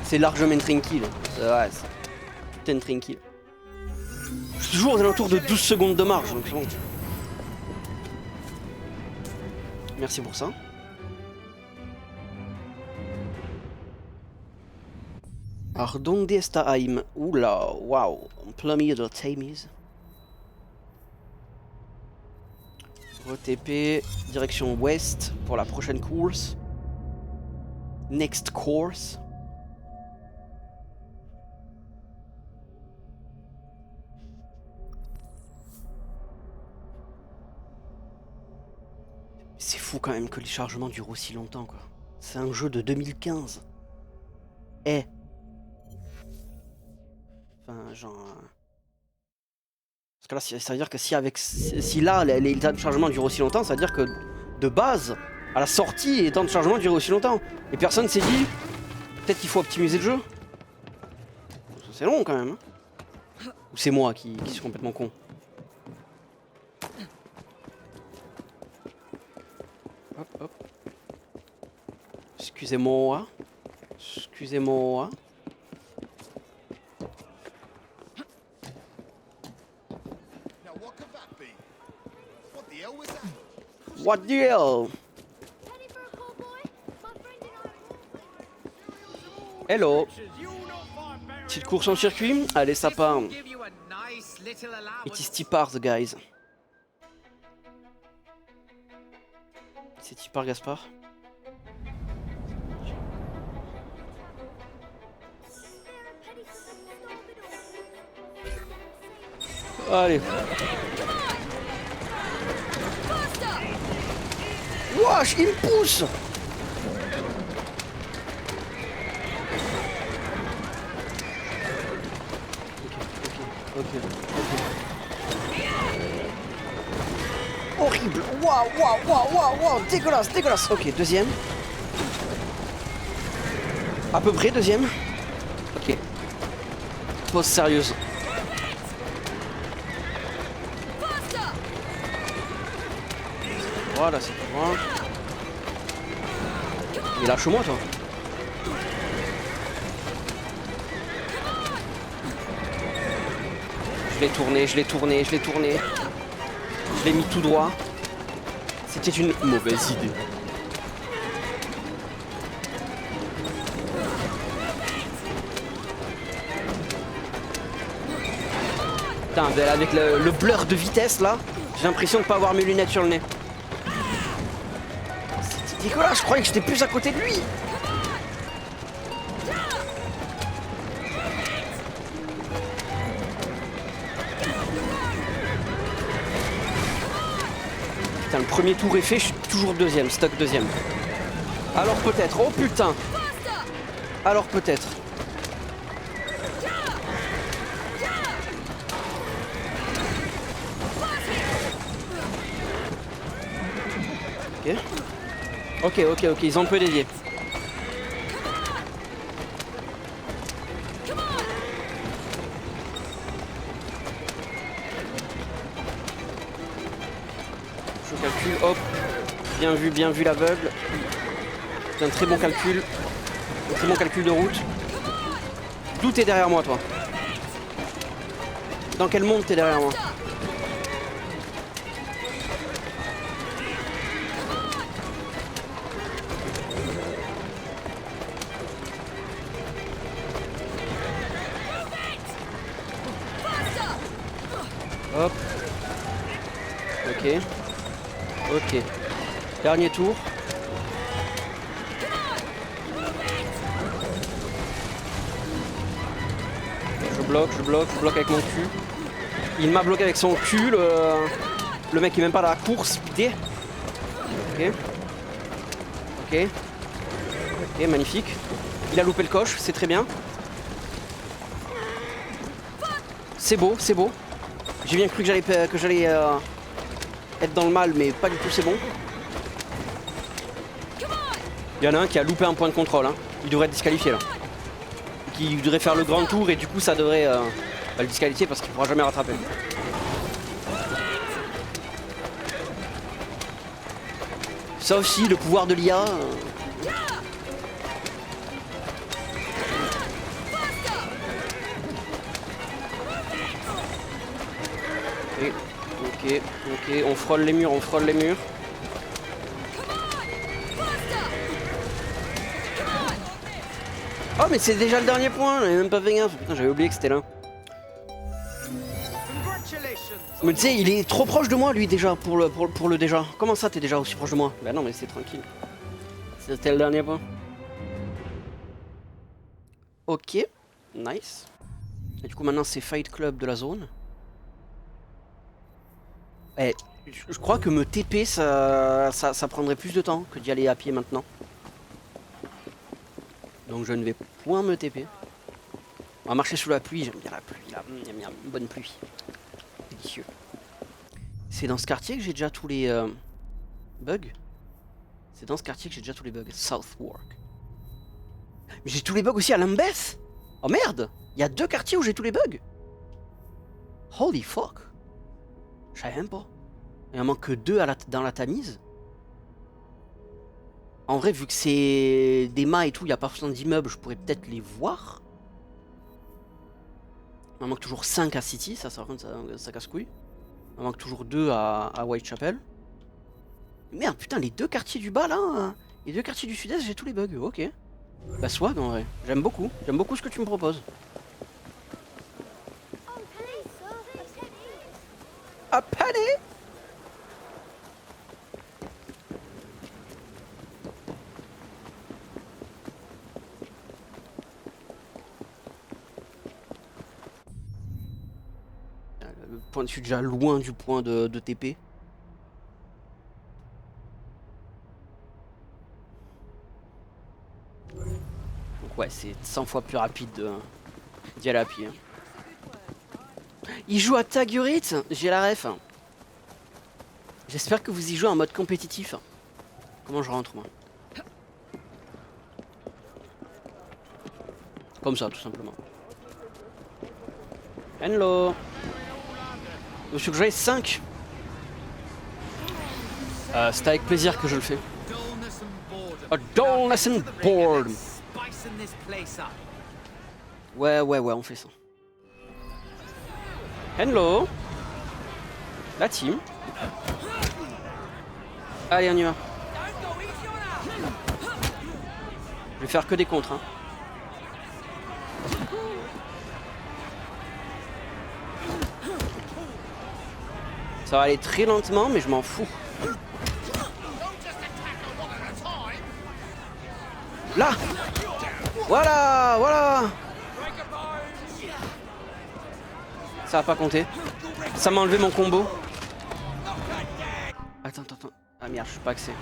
C'est largement tranquille. Ouais, c'est putain de tranquille. Je suis toujours aux alentours de 12 secondes de marge, donc c'est bon. Merci pour ça. Alors, donde está Aim? Oula, waouh, en plein milieu de la Tamise. RTP, direction ouest pour la prochaine course. Next course. C'est fou quand même que les chargements durent aussi longtemps, quoi. C'est un jeu de 2015. Eh. Enfin, genre... que là, ça veut dire que si là, les temps de chargement durent aussi longtemps, ça veut dire que de base, à la sortie, les temps de chargement durent aussi longtemps. Et personne s'est dit, peut-être qu'il faut optimiser le jeu. C'est long quand même. Hein. Ou c'est moi qui suis complètement con. Hop, hop. Excusez-moi. Excusez-moi. Now what could that be? What the hell was that? What the hell? Penny for a call, boy. My friend and I. Hello. Petite course en circuit. Allez, ça part. Give you a nice little It is allowance. Tipars, guys. C'est Tipars, Gaspard. Allez. Wesh, il me pousse. Ok. Horrible. Waouh. Dégueulasse. Ok, deuxième. À peu près, deuxième. Ok. Pause sérieuse. Voilà, c'est tout droit. Mais lâche-moi, toi. Je l'ai tourné. Je l'ai mis tout droit. C'était une mauvaise idée. Putain, avec le blur de vitesse là, j'ai l'impression de pas avoir mes lunettes sur le nez. C'était dégueulasse, je croyais que j'étais plus à côté de lui. Putain, le premier tour est fait, je suis toujours deuxième, stock deuxième. Alors peut-être, oh putain. Alors peut-être. Ok, ils ont un peu dévié. Je calcule, hop. Bien vu l'aveugle. C'est un très bon calcul. Un très bon calcul de route. D'où t'es derrière moi, toi? Dans quel monde t'es derrière moi? Hop. Ok. Dernier tour. Je bloque avec mon cul. Il m'a bloqué avec son cul, le mec qui est même pas dans la course, pité. Ok, magnifique. Il a loupé le coche, c'est très bien. C'est beau. J'ai bien cru que j'allais être dans le mal, mais pas du tout, c'est bon. Il y en a un qui a loupé un point de contrôle, hein. Il devrait être disqualifié là. Il devrait faire le grand tour et du coup ça devrait le disqualifier parce qu'il pourra jamais rattraper. Sauf si le pouvoir de l'IA... Ok, on frôle les murs. Oh mais c'est déjà le dernier point, j'avais même pas fait gaffe, putain j'avais oublié que c'était là. Mais tu sais, il est trop proche de moi lui déjà, pour le déjà. Comment ça t'es déjà aussi proche de moi? Bah non mais c'est tranquille. C'était le dernier point. Ok, nice. Et du coup maintenant c'est Fight Club de la zone. Eh, je crois que me TP ça prendrait plus de temps que d'y aller à pied maintenant. Donc je ne vais point me TP. On va marcher sous la pluie, j'aime bien la pluie là, j'aime bien une bonne pluie. délicieux. C'est dans ce quartier que j'ai déjà tous les bugs. C'est dans ce quartier que j'ai déjà tous les bugs. Southwark. Mais j'ai tous les bugs aussi à Lambeth. Oh merde. Il y a 2 quartiers où j'ai tous les bugs. Holy fuck. Je savais même pas. Il en manque que 2 dans la Tamise. En vrai, vu que c'est des mâts et tout, il n'y a pas forcément d'immeubles, je pourrais peut-être les voir. Il en manque toujours 5 à City, ça casse-couille. Il en manque toujours 2 à Whitechapel. Merde, putain, les 2 quartiers du bas là, hein, les 2 quartiers du sud-est, j'ai tous les bugs, ok. Bah swag en vrai, j'aime beaucoup ce que tu me proposes. Oh, penny, sir. A penny. A penny? Je suis déjà loin du point de TP. Donc ouais, c'est 100 fois plus rapide d'y aller à pied. Il joue à Tagurit, j'ai la ref. J'espère que vous y jouez en mode compétitif. Comment je rentre moi? Comme ça, tout simplement. Hello. Monsieur que j'aille 5. C'est avec plaisir que je le fais. A dullness and boredom. Ouais, on fait ça. Hello. La team. Allez, on y va. Je vais faire que des contres. Hein. Ça va aller très lentement, mais je m'en fous. Là! Voilà! Ça va pas compter. Ça m'a enlevé mon combo. Attends. Ah merde, je suis pas axé.